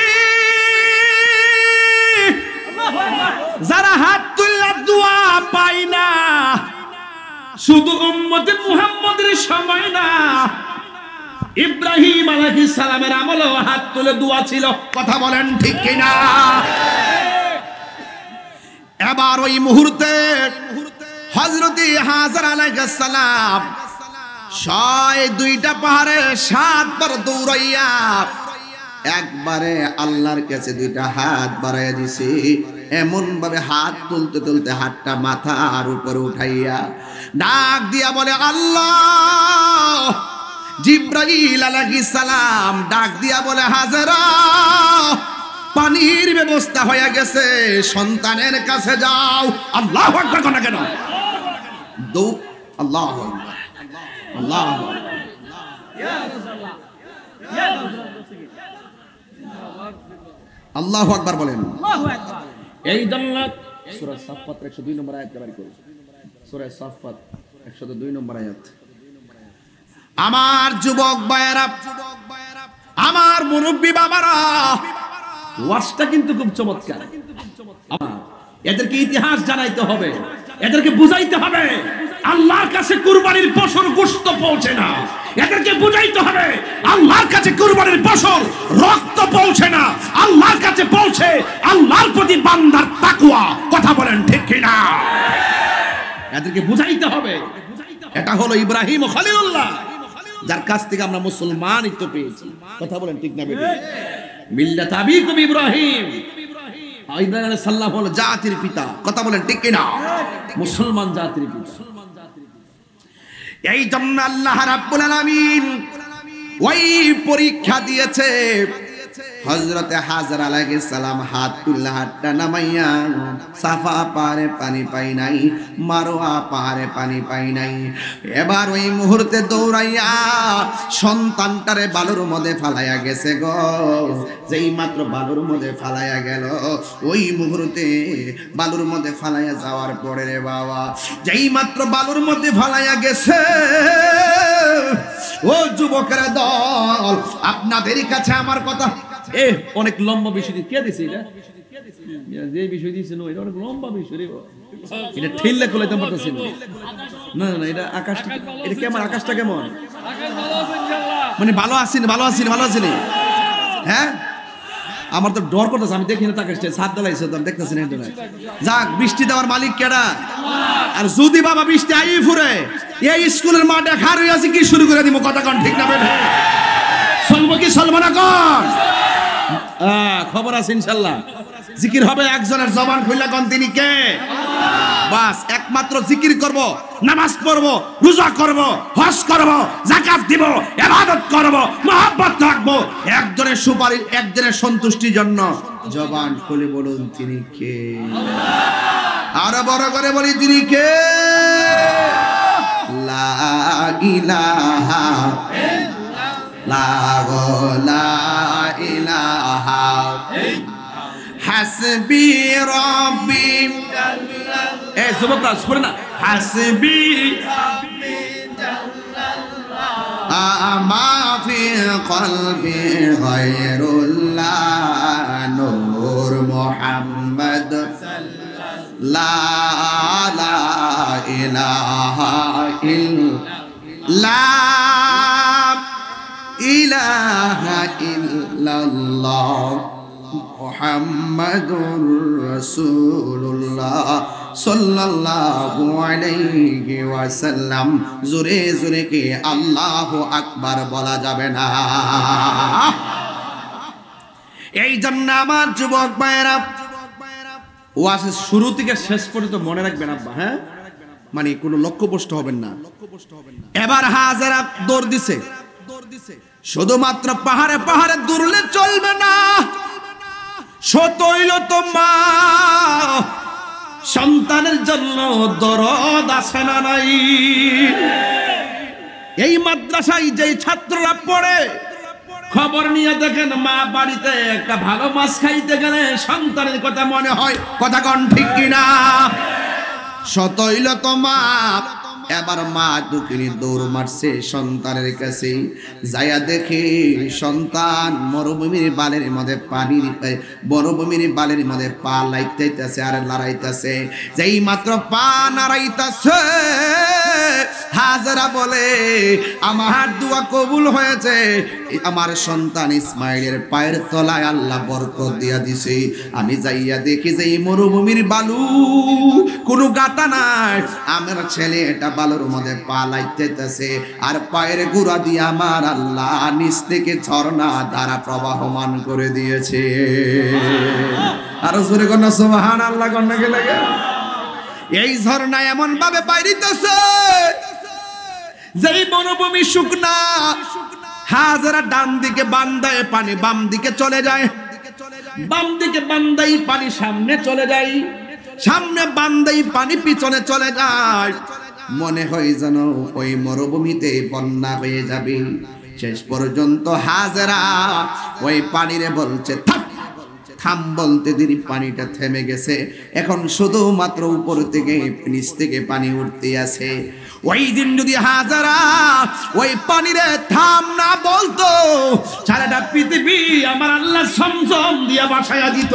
যারা হাত তুললা দোয়া পায় না, শুধু উম্মতে মুহাম্মদের সময় না, ইব্রাহিম আলাইহিস সালামের আমলেও হাত তুলে দোয়া ছিল। কথা বলেন ঠিক কিনা? এবার ওই মুহূর্তে হযরতে হাজরা আলাইহিস সালাম দুইটা পাহাড়ে 7 বার দৌড়াইয়া একবারে আল্লাহর কাছে দুইটা হাত বাড়াইয়া দিছে। এমন ভাবে হাত তুলতে তুলতে হাতটা মাথার উপরে উঠাইয়া ডাক দিয়া বলে, আল্লাহ। জিবরাইল আলাইহিস সালাম ডাক দিয়া বলে, হাজরা, পানির ব্যবস্থা হয়ে গেছে, সন্তানের কাছে যাও। আল্লাহু আকবার কোন কেন? আল্লাহু আকবার, আল্লাহু আকবার। আল্লাহু আকবার বলেন। এই জন্য সূরা সাফফাত 102 নম্বর আয়াত ব্যবহার করি। সূরা সাফফাত 102 নম্বর আয়াত। আমার যুবক ভাইয়েরা, আমার মুরব্বী বাবারা, ওয়াজটা কিন্তু খুব চমৎকার। এদেরকে ইতিহাস জানাইতে হবে, এদেরকে বুঝাইতে হবে আল্লাহর কাছে কুরবানির পশুর গোশত পৌঁছে না। এদেরকে বুঝাইতে হবে আল্লাহর কাছে কুরবানির পশুর রক্ত পৌঁছে না, আল্লাহর কাছে পৌঁছে আল্লাহর প্রতি বান্দার তাকওয়া। কথা বলেন ঠিক কিনা? এদেরকে বুঝাইতে হবে। এটা হলো ইব্রাহিম খলিলুল্লাহ, যার কাছ থেকে আমরা মুসলমানিত্ব পেয়েছি। কথা বলেন ঠিক না? মিল্লাত আবিকুম ইব্রাহিম। ইব্রাহিম আলাইহিস সালাম হলো জাতির পিতা। কথা বলেন ঠিক কিনা? মুসলমান জাতির পিতা। এই জন্য আল্লাহ রাব্বুল আলামিন ওই পরীক্ষা দিয়েছে। হযরতে হাজরা আলাইহিস সালাম হাত তুললা, হাতটা নামাইয়া সাফা পাহাড়ে পানি পাই নাই, মারওয়া পাহাড়ে পানি পাই নাই। এবার ওই মুহূর্তে দৌড়াইয়া সন্তানটারে বালুর মধ্যে ফালাইয়া গেছে গো। যেই মাত্র বালুর মধ্যে ফালাইয়া গেল, ওই মুহূর্তে বালুর মধ্যে ফালাইয়া যাওয়ার পরে রে বাবা, যেই মাত্র বালুর মধ্যে ফালাইয়া গেছে, ও যুবকের দল, আপনাদের কাছে আমার কথা। অনেক লম্বা বিষয় কে দিছে এটা? যে বিষয় দিছে না, এটা অনেক লম্বা বিষয় রে। এটা ঠেললে কোলাইতে পারতেছি না। না না, এটা আকাশটা, এটা কেমন? আকাশটা কেমন? মানে ভালো আছেন, ভালো আছেন, ভালো আছেন? হ্যাঁ, আমার তো ডর করতেছে, আমি দেখি না আকাশটা ছাদ ঢালাইছে, তো আমি দেখতেছি না। যাক, বৃষ্টি দেওয়ার মালিক কেডা? আর যদি বাবা বৃষ্টি আই ফুরে এই স্কুলের মাঠে খার হয়ে আছে কি শুরু করে দিব কথা কোন ঠিক না বেঠে চলবো কি চলবো না কোন খবর আছে ইনশাআল্লাহ জিকির হবে একজনের জবান খুললা কোন তিনি কে বাস একমাত্র জিকির করব নামাজ পড়ব রোজা করব হজ করব যাকাত দিব ইবাদত করব মহব্বত রাখবো একজনের সুপারি একজনের সন্তুষ্টির জন্য জবান খুলে বলুন তিনি কে আর বড় করে বলি তিনি কে লা ইলাহা লা ইলাহা হাসবি রাব্বি এই যুবকরা শুনে না হাসবি আমা ফি কলবি গায়রুল্লাহ নূর মুহাম্মদ লা ইলাহা ইল্লাল্লাহ মুহাম্মাদুর রাসূলুল্লাহ সাল্লাল্লাহু আলাইহি ওয়াসাল্লাম জোরে জোরে কি আল্লাহু আকবার বলা যাবে না এই জন্য আমার যুবক ভাইরা ওয়াজের শুরু থেকে শেষ পর্যন্ত মনে রাখবেন আব্বা হ্যাঁ মানে কোনো লক্ষ্যভ্রষ্ট হবেন না এবার হাজারা দৌড় দিছে শুধুমাত্র পাহাড়ে পাহাড়ে দৌড়লে চলবে না সতইল তো মা সন্তানের জন্য দরদ আছে না নাই এই মাদ্রাসায় যে ছাত্ররা পড়ে খবর নিয়ে দেখেন মা বাড়িতে একটা ভালো মাছ খাইতে গেলে সন্তানের কথা মনে হয় কথা কোন ঠিক কিনা সতইল তো মা এবার মা দুঃখিনী দৌড় মারছে সন্তানের কাছে যাইয়া দেখে সন্তান মরুভূমির বালের মধ্যে পানির মরুভূমির বালের মধ্যে পা লাইতেছে আর লড়াইতেছে যেই মাত্র পা নাড়াইতেছে হাজারা বলে আমার দোয়া কবুল হয়েছে আমার সন্তান ইসমাইলের পায়ের তলায় আল্লাহ বরকত দিয়া দিছে আমি যাইয়া দেখি যে এই মরুভূমির বালু কোনো গাতা নাই আমার ছেলে এটা বালুর মধ্যে পা লাইতেছে আর পায়ের গুড়া দিয়ে আমার আল্লাহ নিচ থেকে ঝর্ণা দ্বারা প্রবাহমান করে দিয়েছে আর জোরে কন্যা সুবহানাল্লাহ কন্যা কে লাগে এই ঝর্ণা এমন ভাবে বাইরিতেছে যেই মরুভূমি শুকনা হাজারা ডান দিকে বান্দায় পানি বাম দিকে চলে যায় বাম দিকে বান্দাই পানি সামনে চলে যায় সামনে বান্দাই পানি পিছনে চলে যায় মনে হয় যেন ওই মরুভূমিতে বন্যা হয়ে যাবে শেষ পর্যন্ত হাজারা ওই পানিরে বলছে থাম বলতে দেরি পানিটা থেমে গেছে এখন শুধুমাত্র উপর থেকে নিচ থেকে পানি উঠতে আছে ওই দিন যদি হাজারা ওই পানিরে থাম না বলতো সারাটা পৃথিবী আমার আল্লাহ সমসম দিয়া বাসায়া দিত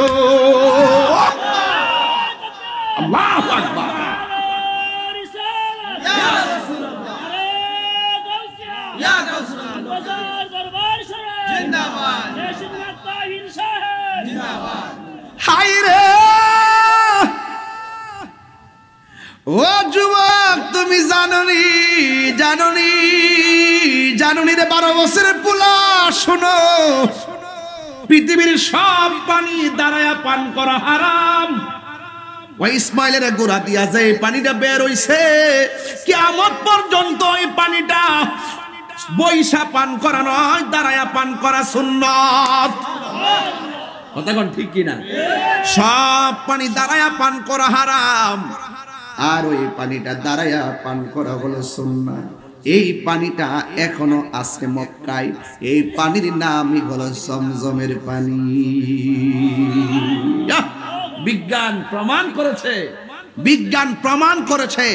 আল্লাহু আকবার হায়রে ও যুবক তুমি জাননি রে 12 বছরের পোলা শোনো পৃথিবীর সব পানি দাঁড়ায়া পান করা হারাম ওই ইসমাইলের গোড়া দিয়া যে পানিটা বের হইছে কিয়ামত পর্যন্ত এই পানিটা বৈশা পান করা নয় দাঁড়ায়া পান করা সুন্নাত কথা কোন ঠিক কিনা সব পানি দাঁড়ায়া পান করা হারাম আর ওই পানিটা দাঁড়ায়া পান করা হলো সুন্নাত এই পানিটা এখনো আছে মক্কায় এই পানির নামই হলো জমজমের পানি বিজ্ঞান প্রমাণ করেছে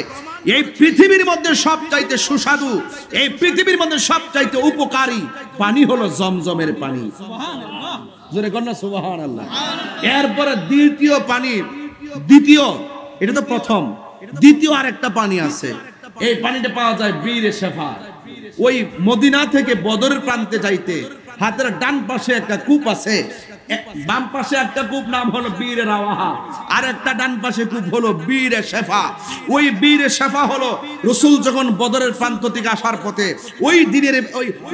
এই পৃথিবীর মধ্যে সবচাইতে সুস্বাদু এই পৃথিবীর মধ্যে সবচাইতে উপকারী পানি হলো জমজমের পানি সুবহানাল্লাহ জোরে কন্যা সুবহানাল্লাহ এরপরে দ্বিতীয় এটা তো প্রথম দ্বিতীয় আরেকটা পানি আছে এই পানিটা পাওয়া যায় বীরে শেফা ওই মদিনা থেকে বদরের প্রান্তে যাইতে হাতের ডান পাশে একটা কূপ আছে বাম পাশে একটা কূপ নাম হলো বীর রাওয়াহা, আর একটা ডান পাশে কূপ হলো বীর শেফা। ওই বীর শেফা হলো রাসূল যখন বদরের প্রান্ত থেকে আসার পথে ওই দিনের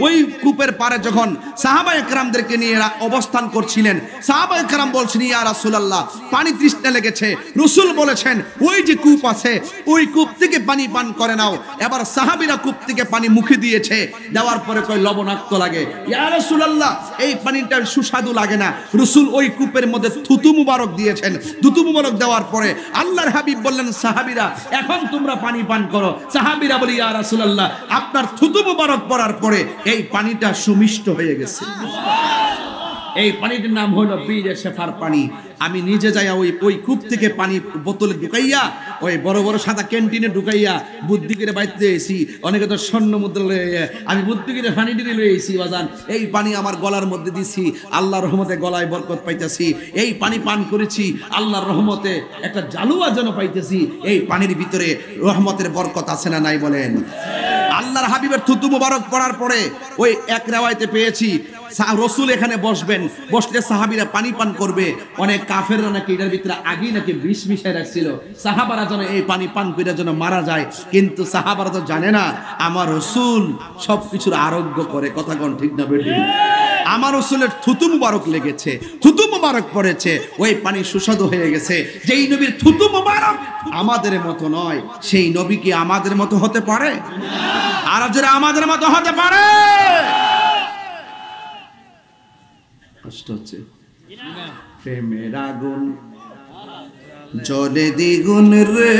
ওই কূপের পারে যখন সাহাবায়ে কেরামদেরকে নিয়ে অবস্থান করছিলেন, সাহাবায়ে কেরাম বলছেন ইয়া রাসূলুল্লাহ পানি তৃষ্ণা লেগেছে। রাসূল বলেছেন ওই যে কূপ আছে ওই কূপ থেকে পানি পান করে নাও। এবার সাহাবীরা কূপ থেকে পানি মুখে দিয়েছে, দেওয়ার পরে কয় লবণাক্ত লাগে। ইয়া রাসূলুল্লাহ এই পানিটা সুস্বাদু লাগে না। রাসূল ওই কূপের মধ্যে থুতু মুবারক দিয়েছেন। থুতু মুবারক দেওয়ার পরে আল্লাহর হাবিব বললেন সাহাবীরা এখন তোমরা পানি পান করো। সাহাবীরা বলে ইয়া রাসূলুল্লাহ আপনার থুতু মুবারক পড়ার পরে এই পানিটা সুমিষ্ট হয়ে গেছে। এই পানিটার নাম হলো বীর শেফার পানি। আমি নিজে যাইয়া ওই কূপ থেকে পানি বোতলে ঢুকাইয়া ওই বড় বড় সাদা ক্যান্টিনে ঢুকাইয়া বুদ্ধি করে বাইতে এসি। অনেকে তো স্বর্ণ মুদ্রা লয়ে, আমি বুদ্ধি করে পানি দিয়ে লয়ে এসি বাজান। এই পানি আমার গলার মধ্যে দিছি, আল্লাহর রহমতে গলায় বরকত পাইতেছি। এই পানি পান করেছি, আল্লাহর রহমতে একটা জালুয়া যেন পাইতেছি। এই পানির ভিতরে রহমতের বরকত আছে না নাই বলেন? আল্লাহর হাবিবের থুতু মুবারক পড়ার পরে ওই এক রিওয়ায়াতে পেয়েছি রাসূল এখানে বসবেন, বসলে সাহাবীরা পানি পান করবে। অনেক কাফেররা নাকি এটার ভিতরে আগেই নাকি বিষ মিশাই রাখছিল, সাহাবারা যেন এই পানি পান করে যেন মারা যায়। কিন্তু সাহাবারা তো জানে না আমার রাসূল সবকিছুর আরোগ্য করে। কথা কোন ঠিক না বেটি? আমার রাসূলের থুতু মুবারক লেগেছে, থুতু মুবারক পড়েছে, ওই পানি সুস্বাদু হয়ে গেছে। যেই নবীর থুতু মুবারক আমাদের মতো নয়, সেই নবী কি আমাদের মতো হতে পারে? আর যারা আমাদের মতো হতে পারে কষ্ট হচ্ছে। প্রেমের আগুন জ্বলে দ্বিগুণ রে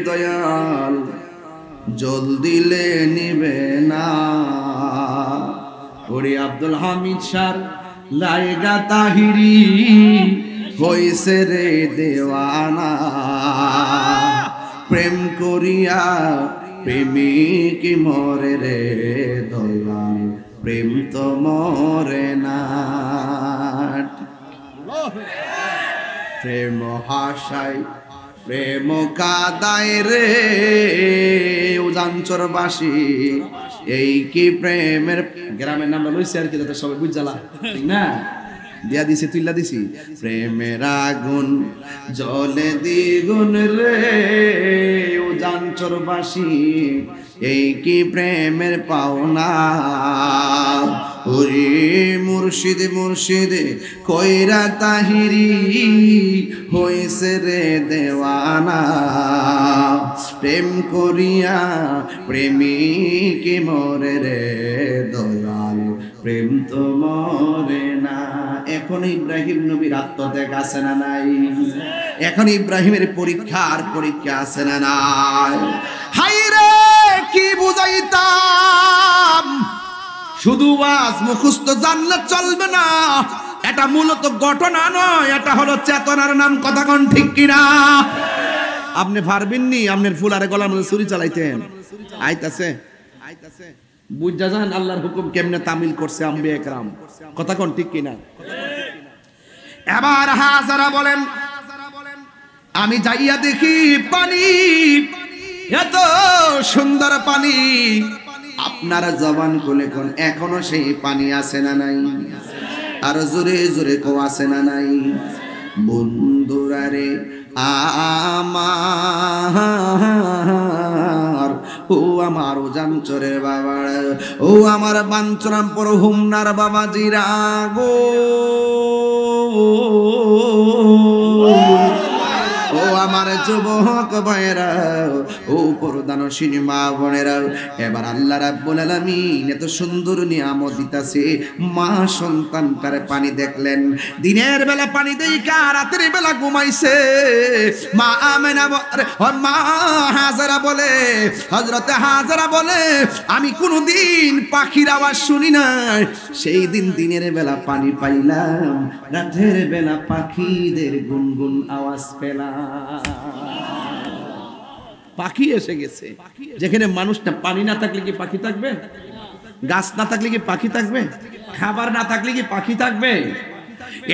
দয়াল, জল দিলে নিবে না। ওরে আব্দুল হামিদ শাহ লাইগা তাহিরি হইছে রে দেওয়ানা, প্রেম করিয়া প্রেমিক মরে রে দয়াল, প্রেম তো মরে না। প্রেম হাসায় প্রেম কাদায় রে উজানচরবাসী, এই কি প্রেমের গ্রামের নামটা লইছে আর কি যাতে সবাই বুঝালা, ঠিক না? দিয়া দিছি তুইলা দিছি। প্রেমের আগুন জ্বলে দ্বিগুণ রে উজানচরবাসী, এই কি প্রেমের পাওনা। ওরে মুর্শিদ মুর্শিদ কইরা তাহিরি হইছে রে দেওয়ানা, প্রেম করিয়া প্রেমিক মরে রে দয়াল, প্রেম তো মরে না। এখন ইব্রাহিম নবীর আত্মত্যাগ আছে না নাই? এখন ইব্রাহিমের পরীক্ষা আছে না নাই? হায়রে কি বুঝাইতাম, শুধু ওয়াজ মুখস্থ জানলে চলবে না। এটা মূলত ঘটনা নয়, এটা হলো চেতনার নাম। কথা কোন ঠিক কিনা? আপনি পারবেননি আপনার ফুলারে গলার মধ্যে ছুরি চালাইতেন? আইতাছে বুঝা যান আল্লাহর হুকুম কেমনে তামিল করছে আম্বিয়া কেরাম। কথা কোন ঠিক কিনা? এবার হাজারা বলেন আমি যাইয়া দেখি পানি, এত সুন্দর পানি, আপনার জবান খুলে কোন এখনো সেই পানি আছে না নাই? আর জোরে জোরে কো আছে না নাই? বন্ধুরা রে আমার, ও আমার উজানচরের বাবা, ও আমার বাঞ্চরামপুর হুমনার বাবাজিরা গো, ও আমার যুবক ভাইরা, ও পরদানশীনী মা বোনেরা, এবার আল্লাহ রাব্বুল আলামিন এত সুন্দর নিয়ামত দিতাছে। মা সন্তানটারে পানি দেখলেন, দিনের বেলা পানি দেইকা রাতের বেলা ঘুমাইছে। মা আমেনা মা হাজারা বলে, হযরতে হাজারা বলে আমি কোনদিন পাখির আওয়াজ শুনি নাই, সেই দিন দিনের বেলা পানি পাইলাম, রাতের বেলা পাখিদের গুনগুন আওয়াজ পেলাম। পাখি এসে গেছে যেখানে মানুষ না। পানি না থাকলে কি পাখি থাকবে? গাছ না থাকলে কি পাখি থাকবে? খাবার না থাকলে কি পাখি থাকবে?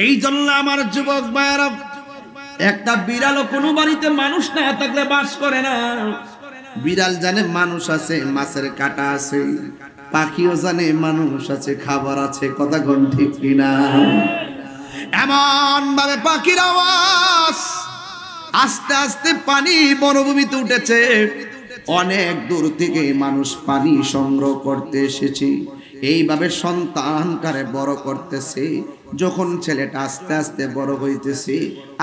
এই জন্য আমার যুবক ভাইরা, একটা বিড়ালও কোনো বাড়িতে মানুষ না থাকলে বাস করে না। বিড়াল জানে মানুষ আছে, মাছের কাঁটা আছে, পাখিও জানে মানুষ আছে, খাবার আছে। কথা কোন ঠিক কিনা? এমন ভাবে পাখির আওয়াজ, আস্তে আস্তে পানি মরুভূমিতে উঠেছে। অনেক দূর থেকে মানুষ পানি সংগ্রহ করতে এসেছে। এইভাবে সন্তানটারে বড় করতেছে। যখন ছেলেটা আস্তে আস্তে বড় হইতেছে,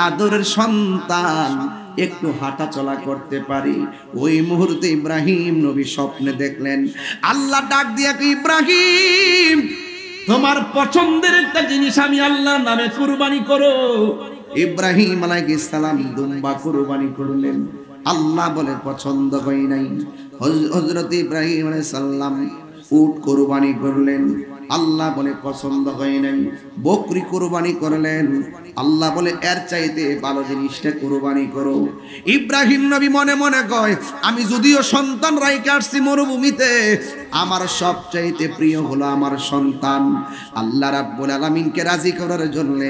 আদরের সন্তান একটু হাঁটা চলা করতে পারি, ওই মুহূর্তে ইব্রাহিম নবী স্বপ্নে দেখলেন, আল্লাহ ডাক দিয়া কি, ইব্রাহিম তোমার পছন্দের একটা জিনিস আমি আল্লাহর নামে কুরবানি করো। ইব্রাহিম আলাইহিস সালাম দুম্বা কুরবানি করলেন। আল্লাহ বলে পছন্দ হয় নাই। হযরত ইব্রাহিম আলাইহিস সালাম উট কুরবানি করলেন। আল্লাহ বলে পছন্দ হয় নাই। বকরি কুরবানি করলেন। আল্লাহ বলে এর চাইতে ভালো জিনিসটা কুরবানি করো। ইব্রাহিম নবী মনে মনে কয়, আমি যদিও সন্তান রাইখে আসছি মরুভূমিতে, আমার সবচাইতে প্রিয় হলো আমার সন্তান। আল্লাহ রাব্বুল আলামিনকে রাজি করার জন্য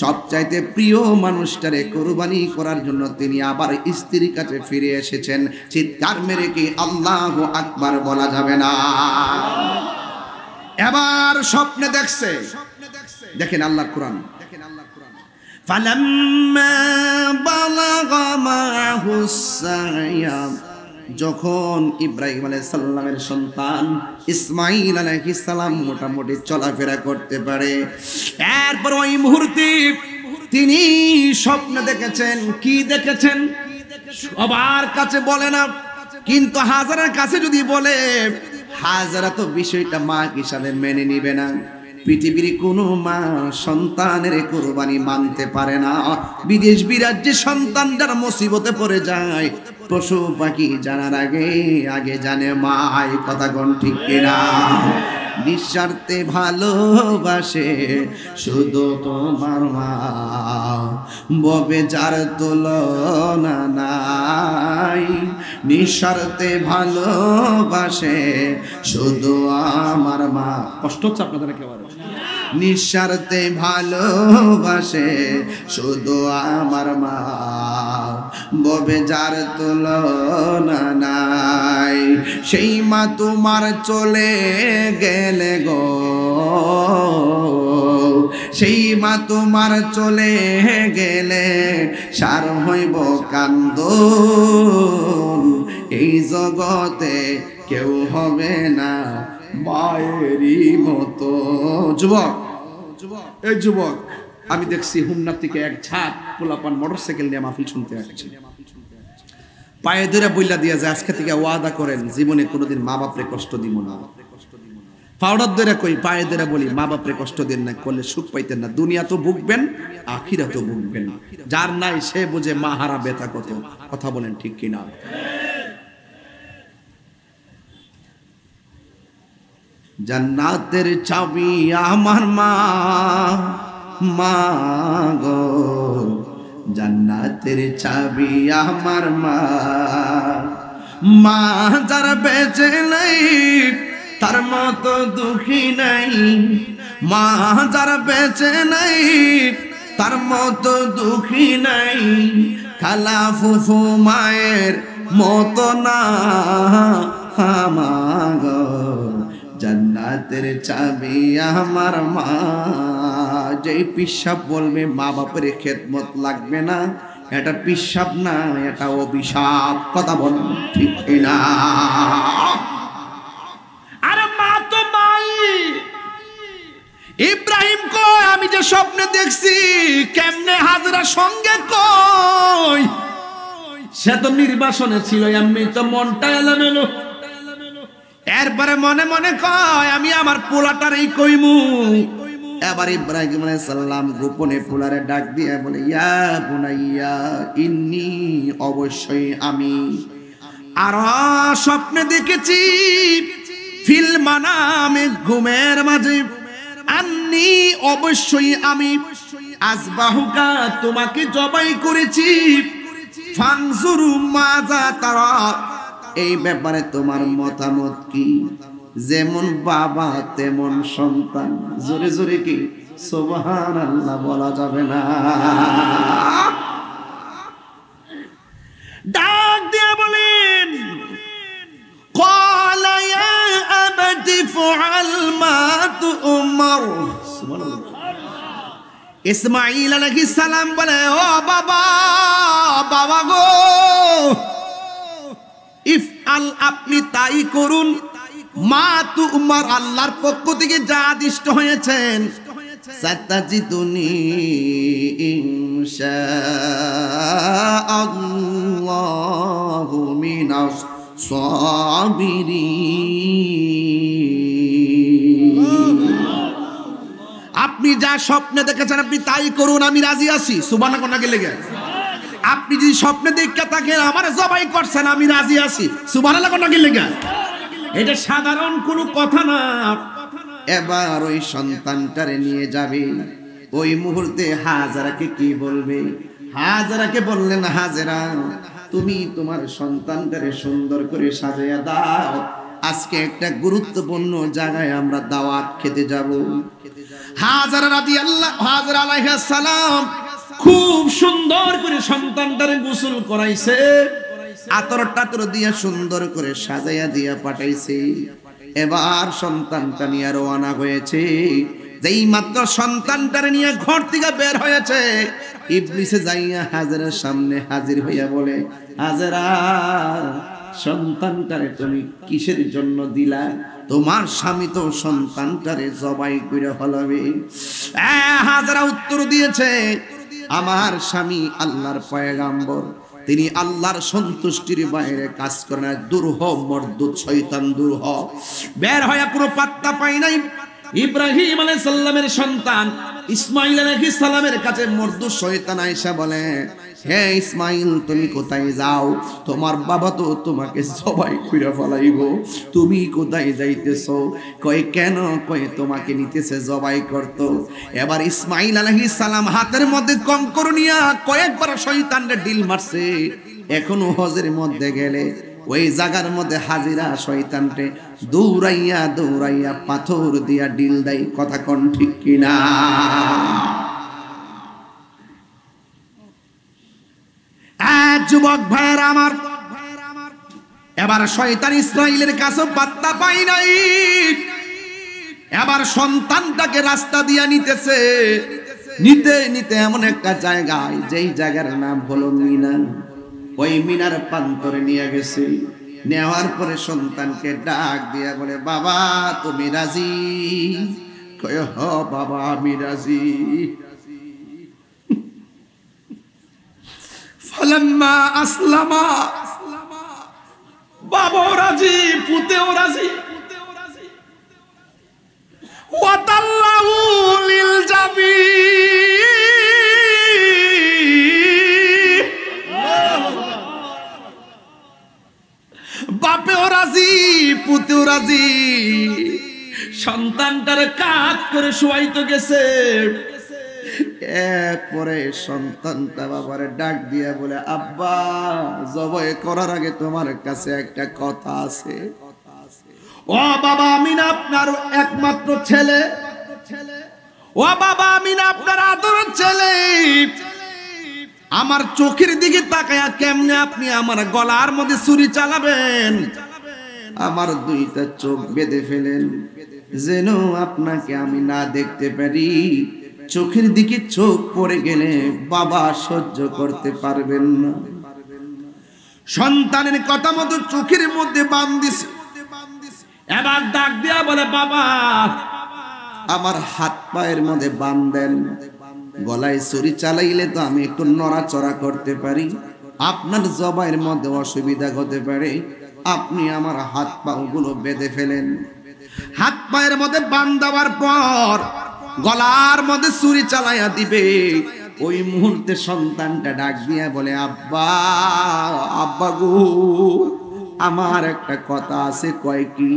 সবচাইতে প্রিয় মানুষটারে কুরবানি করার জন্য তিনি আবার স্ত্রীর কাছে ফিরে এসেছেন। চিৎকার মেরে কি আল্লাহু আকবার বলা যাবে না? এবার স্বপ্নে দেখছে, দেখেন আল্লাহর কোরআন, ফালাম্মা বালাগা মাহুস সায়া, যখন ইব্রাহিম আলাইহিস সালামের সন্তান ইসমাঈল আলাইহিস সালাম মোটামুটি চলাফেরা করতে পারে, এরপর ওই মুহূর্তে তিনি স্বপ্ন দেখেছেন। কি দেখেছেন সবার কাছে বলে না, কিন্তু হাজারের কাছে যদি বলে, হাজারা তো বিষয়টা মা হিসাবে মেনে নিবে না। পৃথিবীর কোনো মা সন্তানের কুরবানি মানতে পারে না। বিদেশ বিরাজ্যে সন্তান যারা মুসিবতে পড়ে যায়, পশু পাখি জানার আগে আগে জানে মা। কথা কোন ঠিক কিনা? নিঃস্বার্থে ভালোবাসে শুধু তোমার মা, ববে যার তুলনা নাই। নিঃস্বার্থে ভালোবাসে শুধু আমার মা। কষ্ট হচ্ছে আপনাদের একেবারে? নিঃস্বার্থে ভালোবাসে শুধু আমার মা, ববে যার তুলনা নাই। সেই মা তোমার চলে গেলে গো, সেই মা তোমার চলে গেলে সার হইব কান্দন। এই জগতে কেউ হবে না মায়েরই মতো। যুবক, এই যুবক, আমি দেখছি হুমনার থেকে এক ঝাঁক পোলাপান মোটরসাইকেল নিয়ে মাহফিল শুনতে আসছে। পায়ে ধরে বইলা দিয়া যে আজকে থেকে ওয়াদা করেন জীবনে কোনোদিন মা বাপরে কষ্ট দিব না। পাউডার ধরে কই, পায়ে ধরে বলি, মা বাপরে কষ্ট দেন না, করলে সুখ পাইতেন না। দুনিয়া তো ভুগবেন, আখিরাতও ভুগবেন। যার নাই সে বুঝে মা হারা ব্যথা কত। কথা বলেন ঠিক কিনা? জান্নাতের চাবি আমার মা, মা গো জান্নাতের চাবি আমার মা। মা যারা বেঁচে নাই তার মতো দুঃখী নাই, মা যারা বেঁচে নাই তার মতো দুঃখী নাই। খালা ফুফু মায়ের মতো না আমার, জান্নাতের চাবি আমার মা। যেই পিসাব বলবে মা বাপের খেদমত লাগবে না, এটা পিসাব না, এটা অভিশাপ। কথা বলেন ঠিক না? আরে মা তো মাই। ইব্রাহিম কয়, আমি যে স্বপ্নে দেখছি, কেমনে হাজরা সঙ্গে কই? সে তো নির্বাসনে ছিল, এমনি তো মনটা এলোমেলো। এরপরে মনে মনে কয়, আমি আমার পোলাটারই কইমু। এবার ইব্রাহিম আলাইহিস সালাম গোপনে পোলারে ডাক দিয়ে বলে, ইয়া বুনাইয়া ইন্নী, অবশ্যই আমি আর স্বপ্নে দেখেছি, ফিল মানামে ঘুমের মাঝে, আন্নী অবশ্যই আমি, আজবাহুকা তোমাকে জবাই করেছি, ফানজুরু মাজা তারা, এই ব্যাপারে তোমার মতামত কি? যেমন বাবা তেমন সন্তান। জোরে জোরে কি সুবহানাল্লাহ বলা যাবে না? ডাক দিয়ে বলেন, ইফআল মা তুমার। ইসমাঈল আলাইহিস সালাম বলে, ও বাবা, বাবা গো, ইফআল, আপনি তাই করুন, মা তুমার, আল্লাহর পক্ষ থেকে যা আদিষ্ট হয়েছেন। সাতাজিদুনি ইনশাআল্লাহু মিনাস সাবিরিন। আপনি যা স্বপ্নে দেখেছেন আপনি তাই করুন, আমি রাজি আছি। সুবহানাল্লাহ কোনা গেলে গে, আপনি যদি স্বপ্নে দেখে থাকেন আমার জবাই করছেন, আমি রাজি আছি। সুবহানাল্লাহ কোনা গেলে গে, এটা সাধারণ কোনো কথা না। এবার ওই সন্তানটারে নিয়ে যাবে, ওই মুহূর্তে হাজেরাকে কি বলবে? হাজেরাকে বললেন, হাজেরা তুমি তোমার সন্তানটারে সুন্দর করে সাজিয়ে দাও, আজকে একটা গুরুত্বপূর্ণ জায়গায় আমরা দাওয়াত খেতে যাব। হাজেরা রাদিয়াল্লাহু, হাজেরা আলাইহিস সালাম খুব সুন্দর করে সন্তানটারে গোসল করাইছে, আতর টাতর দিয়া সুন্দর করে সাজাইয়া দিয়া পাঠাইছে। এবার সন্তানটা নিয়ে রওনা হয়েছে। যেই মাত্র সন্তানটারে নিয়ে ঘর থেকে বের হয়েছে, ইবলিসে যাইয়া হাজেরার সামনে হাজির হইয়া বলে, হাজেরা, সন্তানটারে তুমি কিসের জন্য দিলা? তোমার স্বামী তো সন্তানটারে জবাই করে ফেলাবে। হাজেরা উত্তর দিয়েছে, আমার স্বামী আল্লাহর পয়গাম্বর, তিনি আল্লাহর সন্তুষ্টির বাইরে কাজ করে না। দূর হ মরদুদ শয়তান, দূর হ। বের হয়ে কোনো পাত্তা পাই নাই। ইব্রাহিম আলাইহিস সালামের সন্তান ইসমাঈল আলাইহিস সালামের কাছে মরদুদ শয়তান আয়েশা বলে, হে ইসমাঈল, তুমি কোথায় যাও? তোমার বাবা তো তোমাকে জবাই করে ফেলাইবো, তুমি কোথায় যাইতেছো? কয় কেন? কয় তোমাকে নিতেছে জবাই করত। এবার ইসমাঈল আলাইহিস সালাম হাতের মধ্যে কঙ্কর নিয়া কয়েকবার শয়তানরে ডিল মারছে। এখনো হজের মধ্যে গেলে ওই জায়গার মধ্যে হাজিরা শয়তানরে দৌড়াইয়া দৌড়াইয়া পাথর দিয়া ডিল দেয়। কথা কোন ঠিক কিনা? যুবক ভাইয়েরা আমার, এবার শয়তান ইসমাঈলের কাছে পাত্তা পাই নাই। এবার সন্তানটাকে রাস্তা দিয়া নিতেছে, নিতে নিতে এমন একটা জায়গায়, যেই জায়গার নাম হলো মিনা, ওই মিনার প্রান্তরে নিয়ে গেছে। নেওয়ার পরে সন্তানকে ডাক দিয়া বলে, বাবা তুমি রাজি? কয় হ বাবা আমি রাজি। ফালাম্মা আসলামা, বাবাও রাজি, পুতেও রাজি। ওয়াতাল্লাহু লিল জাবিন, বাপেও রাজি, পুতেও রাজি। সন্তানটারে কাঁধ করে শোয়াইতে গেছে। এরপরে সন্তানটা বাবারে ডাক দিয়া বলে, আব্বা জবাই করার আগে তোমার কাছে একটা কথা আছে। ও বাবা, আমি না আপনার একমাত্র ছেলে। ও বাবা, আমি না আপনার আদরের ছেলে। আমার চোখের দিকে তাকায়া কেমনে আপনি আমার গলার মধ্যে ছুরি চালাবেন? আমার দুইটা চোখ বেঁধে ফেলেন, যেন আপনাকে আমি না দেখতে পারি। চোখের দিকে চোখ পড়ে গেলে বাবা সহ্য করতে পারবেন না। সন্তানের কথা মতো চোখের মধ্যে বাঁধ দিছে। এবার ডাক দিয়া বলে, বাবা আমার হাত পায়ের মধ্যে বাঁধ দেন, গলায় ছুরি চালাইলে তো আমি একটু নড়াচড়া করতে পারি, আপনার জবাইয়ের মধ্যে অসুবিধা হতে পারে, আপনি আমার হাত পাগুলো বেঁধে ফেলেন। হাত পায়ের মধ্যে বাঁধ দেওয়ার পর গলার মধ্যে ছুরি চালাইয়া দিবে। ওই মুহূর্তে সন্তানটা ডাক দিয়া বলে, আব্বা, আব্বা গো, আমার একটা কথা আছে। কয় কি?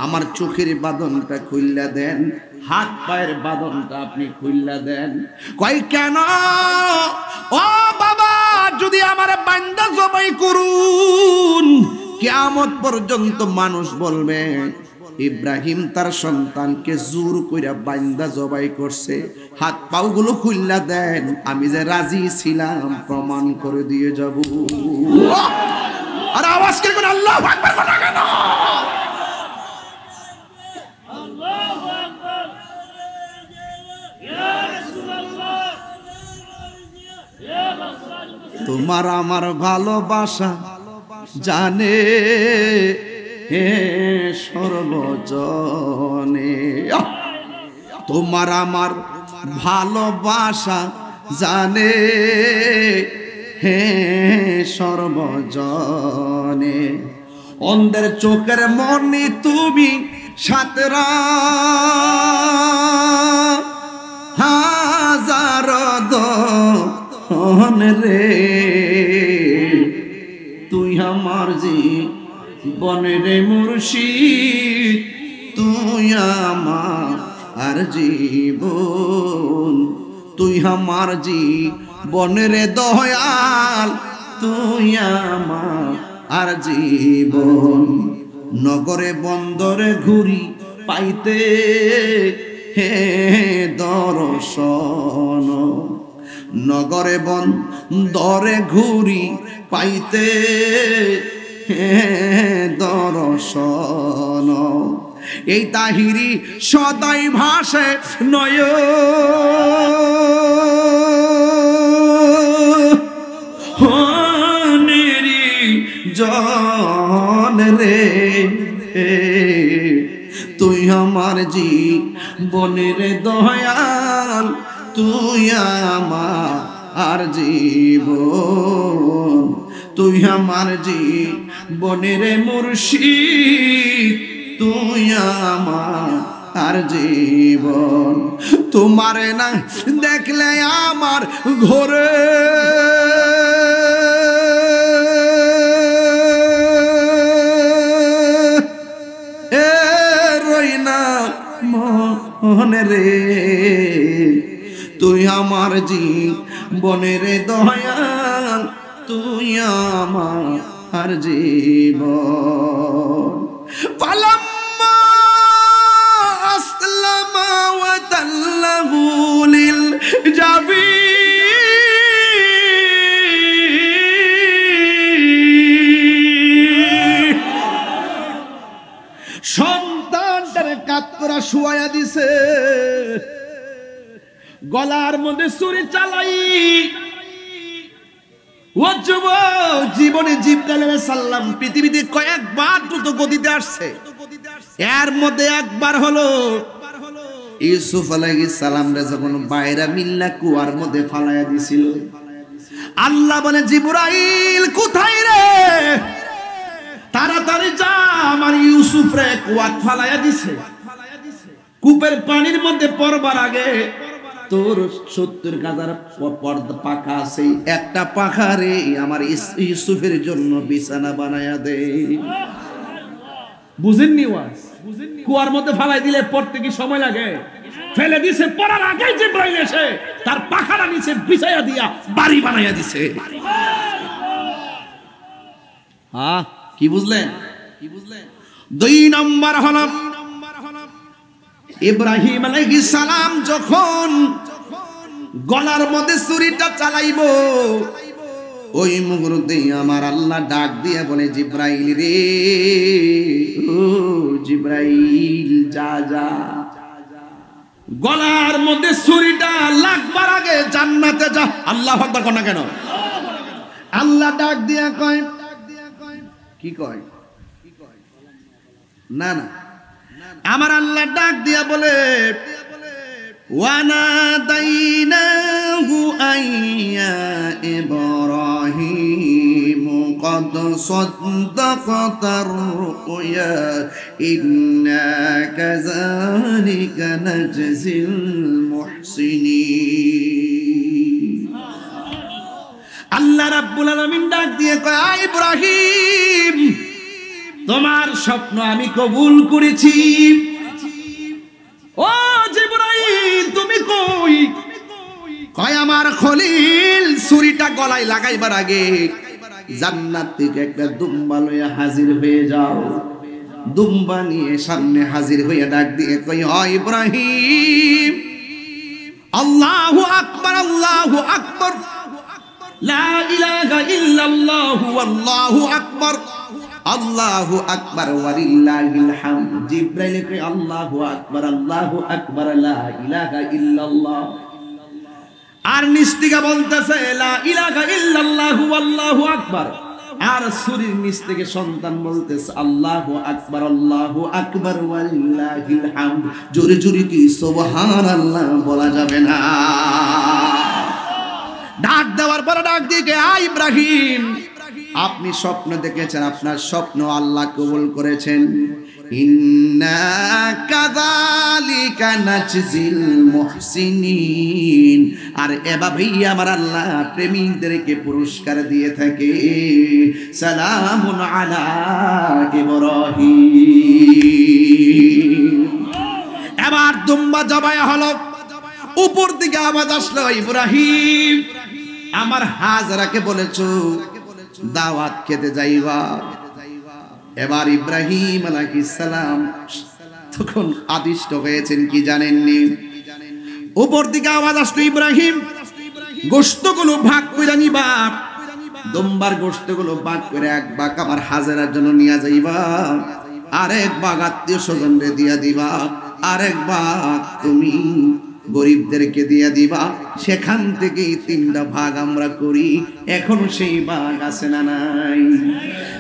আমার চোখের বাঁধনটা খুইল্লা দেন, হাত পায়ের বাঁধনটা আপনি খুইল্লা দেন। কয় কেন? ও বাবা, যদি আমার বান্দা জবাই করুন, কিয়ামত পর্যন্ত মানুষ বলবে ইব্রাহিম তার সন্তানকে জোর কইরা বান্দা জবাই করছে, হাত পাও গুলো খুইল্লা দেন, আমি যে রাজি ছিলাম প্রমাণ করে দিয়ে যাব। আর আওয়াজ করে আল্লাহু আকবার বলা কেন? তোমার আমার ভালোবাসা জানে হে সর্বজনে। তোমার আমার ভালোবাসা জানে হে সর্বজনে। অন্ধের চোখের মনি তুমি সাতরা হাজার দন রে। তুই আমার জীবনের মুর্শিদ, তুই আমার জীবন, তুই আমার জীবনের দয়াল, তুই আমার জীবন। নগরে বন্দরে ঘুরি পাইতে হে দর্শন, নগরে বন্দরে ঘুরি পাইতে হে দর্শন। এই তাহিরি সদাই ভাসে নয় জন রে। তুই আমার জীবনের দয়াল, তুই আমার জীবন, তুই আমার জীবনের মুর্শিদ, তুই আমার জীবন। তোমারে না দেখলে আমার ঘরে মনে রে। তুই আমার জীবনের দয়াল, তুই আমার জীবন। ফালাম্মা আসলামা ওয়া তাল্লাহু লিল জাবিন, সন্তানটারে কাত করে শুয়াইয়া দিছে, গলার মধ্যে ছুরি চালাই। ও যুবক, জীবনে জিবরাইল আলাইহিস সালাম পৃথিবীতে কয়েকবার দ্রুত গতিতে আসছে, এর মধ্যে একবার হলো ইউসুফ আলাইহিস সালাম রে যখন বাইরা মিল্লা কুয়ার মধ্যে ফালাইয়া দিছিল। আল্লাহ বলে, জিবরাইল কোথায় রে? তাড়াতাড়ি যা, আমার ইউসুফ রে কুয়াত ফালাইয়া দিছে। কূপের পানির মধ্যে পড়বার আগে তোর 70 গাজার পাখা আছে, একটা পাখারে আমার ইউসুফের জন্য বিছানা বানায়া দে। বুঝেননি ওয়াজ? কুয়ার মধ্যে ফালাই দিলে পড়তে কি সময় লাগে? ফেলে দিছে, পড়ার আগে জিবরাইল এসে তার পাখাটা নিচে বিছায়া দিয়া বাড়ি বানায়া দিছে। হ্যাঁ, কি বুঝলেন? 2 নম্বর হলো ইব্রাহিম আলাইহিস সালাম যখন গলার মধ্যে ছুরিটা চালাইব, ওই মুহূর্তে আমার আল্লাহ ডাক দিয়ে বলে, জিবরাইল রে, ও জিবরাইল যা যা, গলার মধ্যে ছুরিটা লাগবার আগে জান্নাতে যা। আল্লাহু আকবার কোন না কেন? আল্লাহ ডাক দিয়া কয়, কি কয়? না না, আমার আল্লাহ ডাক দিয়া বলে, ওয়ানাদাইনাহু আইয়া ইব্রাহিম قد صدقت الرؤيا إنا كذلك نجزي المحسنين আল্লাহ রাব্বুল আলামিন ডাক দিয়ে কয় আয় ইব্রাহিম তোমার স্বপ্ন আমি কবুল করেছি ও জিবরাইল তুমি কই কয় আমার খলিল ছুরিটা গলায় লাগাইবার আগে জান্নাত থেকে একটা দুম্বা লইয়া হাজির হয়ে যাও দুম্বা নিয়ে সামনে হাজির হয়ে ডাক দিয়ে কই ও ইব্রাহিম আল্লাহু আকবার লা ইলাহা ইল্লাল্লাহু আল্লাহু আকবার ওয়ালিল্লাহিল হামদ জিবরাইল কই আল্লাহু আকবার লা ইলাহা ইল্লাল্লাহ আর নিচ থেকে বলতেছে লা ইলাহা ইল্লাল্লাহু আল্লাহু আকবার। আর সুরির নিচ থেকে সন্তান বলতেছে আল্লাহু আকবার আল্লাহু আকবার ওয়ালিল্লাহিল হামদ। জোরে জোরে কি সুবহানাল্লাহ বলা যাবে না? ডাক দেওয়ার পরে ডাক দিয়ে আয় ইব্রাহিম, আপনি স্বপ্ন দেখেছেন, আপনার স্বপ্ন আল্লাহ কবুল করেছেন। ইন্না কাযালিকা নাজজিল মুহসিনিন। আর এভাবেই আমার আল্লাহ প্রেমিকদেরকে পুরস্কার দিয়ে থাকে। সালামুন আলা ইব্রাহিম। এবার দুম্বা জবাই হলো, উপর দিকে আওয়াজ আসলো, ইব্রাহিম আমার হাজরাকে বলেছো দাওয়াত খেতে যাইবা। এবার ইব্রাহিম আলাইহিস সালাম তখন আদিষ্ট হয়েছেন কি জানেননি? উপর দিকে আওয়াজ আসলো, ইব্রাহিম গোশতগুলো ভাগ করে নিবা, দুম্বার গোশতগুলো ভাগ করে এক ভাগ আমার হাজরার জন্য নিয়ে যাইবা, আরেক ভাগ আত্মীয় স্বজনরে দিয়া দিবা, আরেক ভাগ তুমি গরিবদেরকে দিয়ে দিবা। সেখান থেকে 3টা ভাগ আমরা করি। এখনো সেই ভাগ আছে না নাই?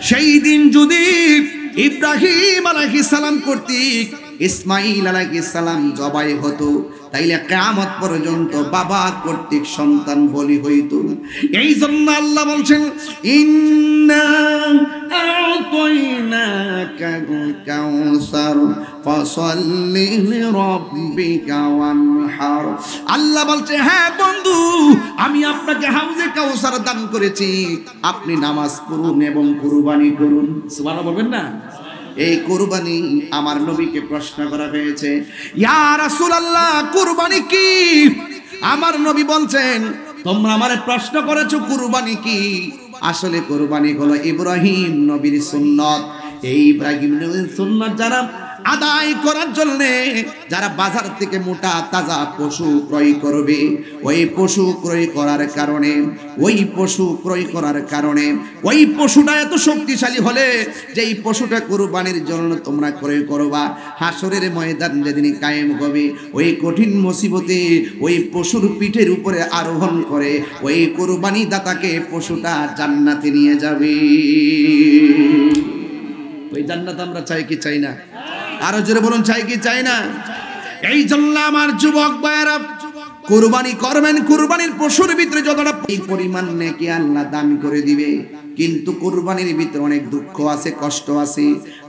সেই দিন যদি ইব্রাহিম আলাইহিস সালাম কর্তৃক ইসমাইল আলাইহিস সালাম জবাই হতো, তাইলে কিয়ামত পর্যন্ত বাবা কর্তৃক সন্তান বলি হইতো। এই জন্য আল্লাহ বলছেন ইন্না আ'তাইনাকাল কাউসার ফাসাল্লি লিরাব্বিকা ওয়ানহার। আল্লাহ বলছে হ্যাঁ বন্ধু, আমি আপনাকে হাউজে কাউসার দান করেছি, আপনি নামাজ পড়ুন এবং কুরবানি করুন। সুবহানাল্লাহ বলবেন না? এই কুরবানি আমার নবীকে প্রশ্ন করা হয়েছে, ইয়া রাসূলুল্লাহ কুরবানি কি? আমার নবী বলছেন তোমরা আমারে প্রশ্ন করেছো কুরবানি কি? আসলে কুরবানি হলো ইব্রাহিম নবীর সুন্নাত। এই ইব্রাহিম নবীর সুন্নাত যারা আদায় করার জন্য যারা বাজার থেকে মোটা তাজা পশু ক্রয় করবে, ওই পশু ক্রয় করার কারণে ওই পশুটা এত শক্তিশালী হলে যে এই পশুটা কুরবানির জন্য তোমরা ক্রয় করবা, হাসরের ময়দান যেদিন কায়েম হবে, ওই কঠিন মুসিবতে ওই পশুর পিঠের উপরে আরোহণ করে ওই কুরবানি দাতাকে পশুটা জান্নাতে নিয়ে যাবে। ওই জান্নাত আমরা চাই কি চাই না? আরো জোরে বলুন, চাই কি চাই না? এই জন্য আমার যুবক ভাইরা কুরবানি করবেন। কুরবানির পশুর ভিতরে যতটা এই পরিমাণ নেকি আল্লাহ দান করে দিবে, কিন্তু কুরবানির ভিতরে অনেক দুঃখ আছে, কষ্ট আছে।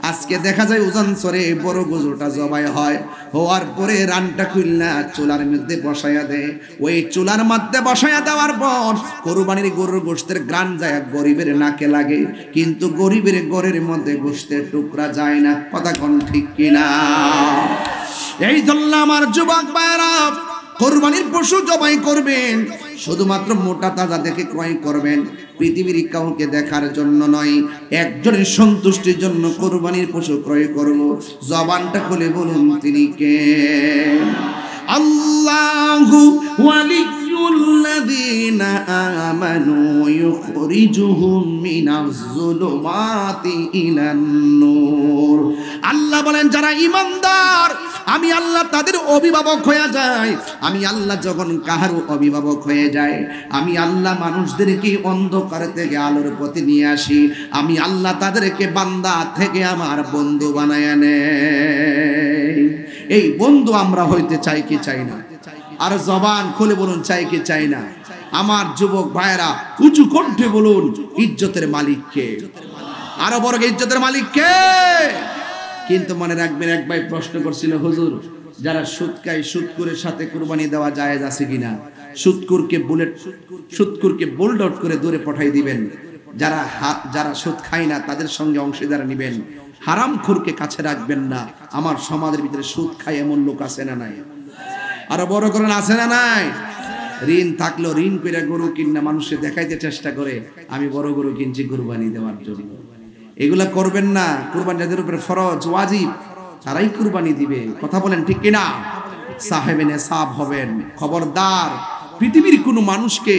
আজকে দেখা যায় উজানচরে বড় গরুটা জবাই হয়, হওয়ার পরে রানটা খুলনা চুলার মধ্যে বসায়া দেয়। ওই চুলার মধ্যে বসায়া দেওয়ার পর কুরবানির গরুর গোশতের গ্রান যায় গরিবের নাকে লাগে, কিন্তু গরিবের ঘরের মধ্যে গোশতের টুকরা যায় না। কথা কোন ঠিক কিনা? এই জন্য আমার যুবক ভাইরা কুরবানির পশু জবাই করবেন, শুধুমাত্র মোটা তাজা দেখে ক্রয় করবেন, পৃথিবীর কাউকে দেখার জন্য নয়, একজনের সন্তুষ্টির জন্য কুরবানির পশু ক্রয় করব। জবানটা খুলে বলুন তিনি কে? আল্লাহু ওয়ালিয়ুল্লাযীনা আমানু ইউখরিজুহুম মিনাজ যুলুমাতি ইলান নূর। আল্লাহ বলেন যারা ঈমানদার, আমি আল্লাহ তাদের অভিভাবক হয়ে যায়। আমি আল্লাহ যখন কাহারও অভিভাবক হয়ে যায়, আমি আল্লাহ মানুষদেরকে অন্ধকার থেকে আলোর পথে নিয়ে আসি। আমি আল্লাহ তাদেরকে বান্দা থেকে আমার বন্ধু বানায় নেই। এই বন্ধু আমরা হইতে চাই কি চাই না? আর জবান খুলে বলুন, চাই কি চাই না? আমার যুবক ভাইরা উঁচু কণ্ঠে বলুন, ইজ্জতের মালিক কে? আরো বড় ইজ্জতের মালিক কে? কিন্তু মনে রাখবেন, এক ভাই প্রশ্ন করছিল, হুজুর যারা সুদ খায়, সুদকুরের সাথে কুরবানি দেওয়া জায়েজ আছে কিনা? সুদকুরকে বোল্ড আউট করে দূরে পাঠাই দিবেন। যারা সুদ খায় না তাদের সঙ্গে অংশীদার নেবেন। হারামখোরকে কাছে রাখবেন না। আমার সমাজের ভিতরে সুদ খায় এমন লোক আছে না নাই? আরো বড় করেন, আছে না নাই? ঋণ থাকলো ঋণ করে গরু কিনা মানুষকে দেখাইতে চেষ্টা করে আমি বড় গরু কিনছি কুরবানি দেওয়ার জন্য। এগুলা করবেন না। কুরবানি যাদের উপরে ফরজ ওয়াজিব তারাই কুরবানি দিবে। কথা বলেন ঠিক কিনা? সাহেবে নেসাব হবেন। খবরদার, পৃথিবীর কোনো মানুষকে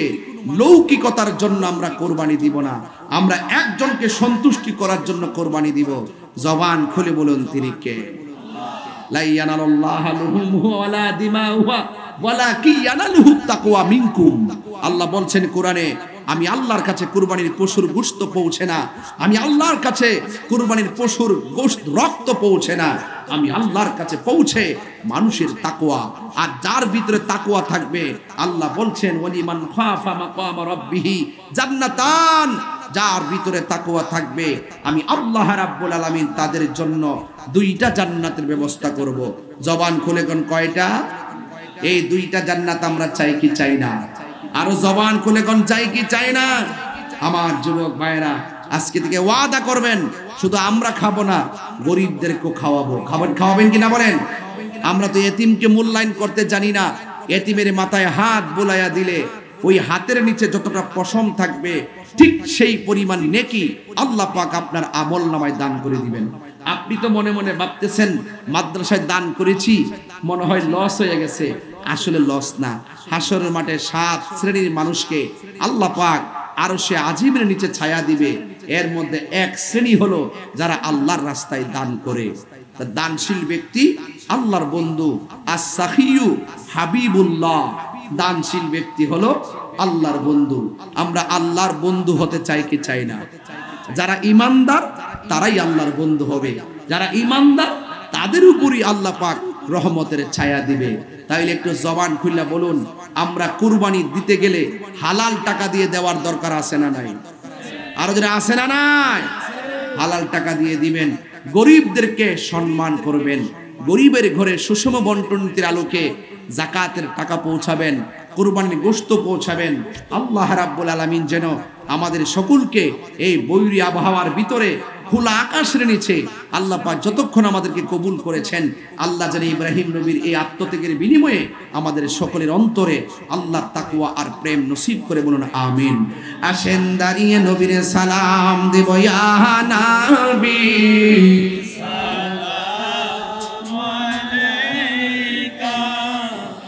লৌকিকতার জন্য আমরা কুরবানি দিব না। আমরা একজনকে সন্তুষ্টি করার জন্য কুরবানি দিব। জবান খুলে বলুন তিনি কে? লা ইয়ানালুল্লাহা লুহুমুহা ওয়ালা দিমাউহা ওয়ালাকিন ইয়ানালুহুত তাকওয়া মিনকুম। আল্লাহ বলছেন কোরআনে, আমি আল্লাহর কাছে কুরবানির পশুর গোশত পৌঁছে না, আমি আল্লাহর কাছে কুরবানির পশুর গোশত রক্ত পৌঁছে না, আমি আল্লাহর কাছে পৌঁছে মানুষের তাকওয়া। আর যার ভিতরে তাকওয়া থাকবে, আল্লাহ বলছেন ওয়ালিমান খাফা মাকাম রাব্বিহি জান্নাতান, যার ভিতরে তাকওয়া থাকবে আমি আল্লাহ রাব্বুল আলামিন তাদের জন্য দুইটা জান্নাতের ব্যবস্থা করব। জবান খুলে কোন কয়টা? এই দুইটা জান্নাত আমরা চাই কি চাই না? আরো জবান খুলে কোন চাই কি চাই না? আমার যুবক ভাইরা, আজকে থেকে ওয়াদা করবেন, শুধু আমরা খাবো না, গরিবদেরকেও খাওয়াবো। খাওয়াবেন কিনা বলেন? আমরা তো এতিমকে মূল্যায়ন করতে জানি না। এতিমের মাথায় হাত বুলাইয়া দিলে ওই হাতের নিচে যতটা পশম থাকবে ঠিক সেই পরিমাণ নেকি আল্লাহ পাক আপনার আমলনামায় দান করে দিবেন। আপনি তো মনে মনে ভাবতেছেন মাদ্রাসায় দান করেছি, মনে হয় লস হয়ে গেছে। আসলে লস না। হাসরের মাঠে 7 শ্রেণীর মানুষকে আল্লাহ পাক আরশে আজিমের নিচে ছায়া দিবে। এর মধ্যে এক শ্রেণী হলো যারা আল্লাহর রাস্তায় দান করে। দানশীল ব্যক্তি আল্লাহর বন্ধু। as-sakhiyu হাবিবুল্লাহ, দানশীল ব্যক্তি হলো আল্লাহর বন্ধু। আমরা আল্লাহর বন্ধু হতে চাই কি চাই না? যারা ঈমানদার তারাই আল্লাহর বন্ধু হবে। যারা ঈমানদার তাদের উপরই আল্লাহ পাক রহমতের ছায়া দিবে। তাইলে একটু জবান খুলে বলুন, আমরা কুরবানি দিতে গেলে হালাল টাকা দিয়ে দেওয়ার দরকার আছে না নাই? আরো যারা আছে না নাই? হালাল টাকা দিয়ে দিবেন। গরিবদেরকে সম্মান করবেন। গরিবের ঘরে সুষম বন্টনের আলোকে যাকাতের টাকা পৌঁছাবেন, কুরবানির গোশত পৌঁছাবেন। আল্লাহ রাব্বুল আলামিন যেন আমাদের সকলকে এই বৈরী আবহাওয়ার ভিতরে খোলা আকাশের নিচে আল্লাহ পাক যতক্ষণ আমাদেরকে কবুল করেছেন, আল্লাহ যেন ইব্রাহিম নবীর এই আত্মত্যাগের বিনিময়ে আমাদের সকলের অন্তরে আল্লাহর তাকওয়া আর প্রেম নসিব করে বলুন আমিন। আসেন দাঁড়িয়ে নবীর সালাম দেব ইয়া নবী।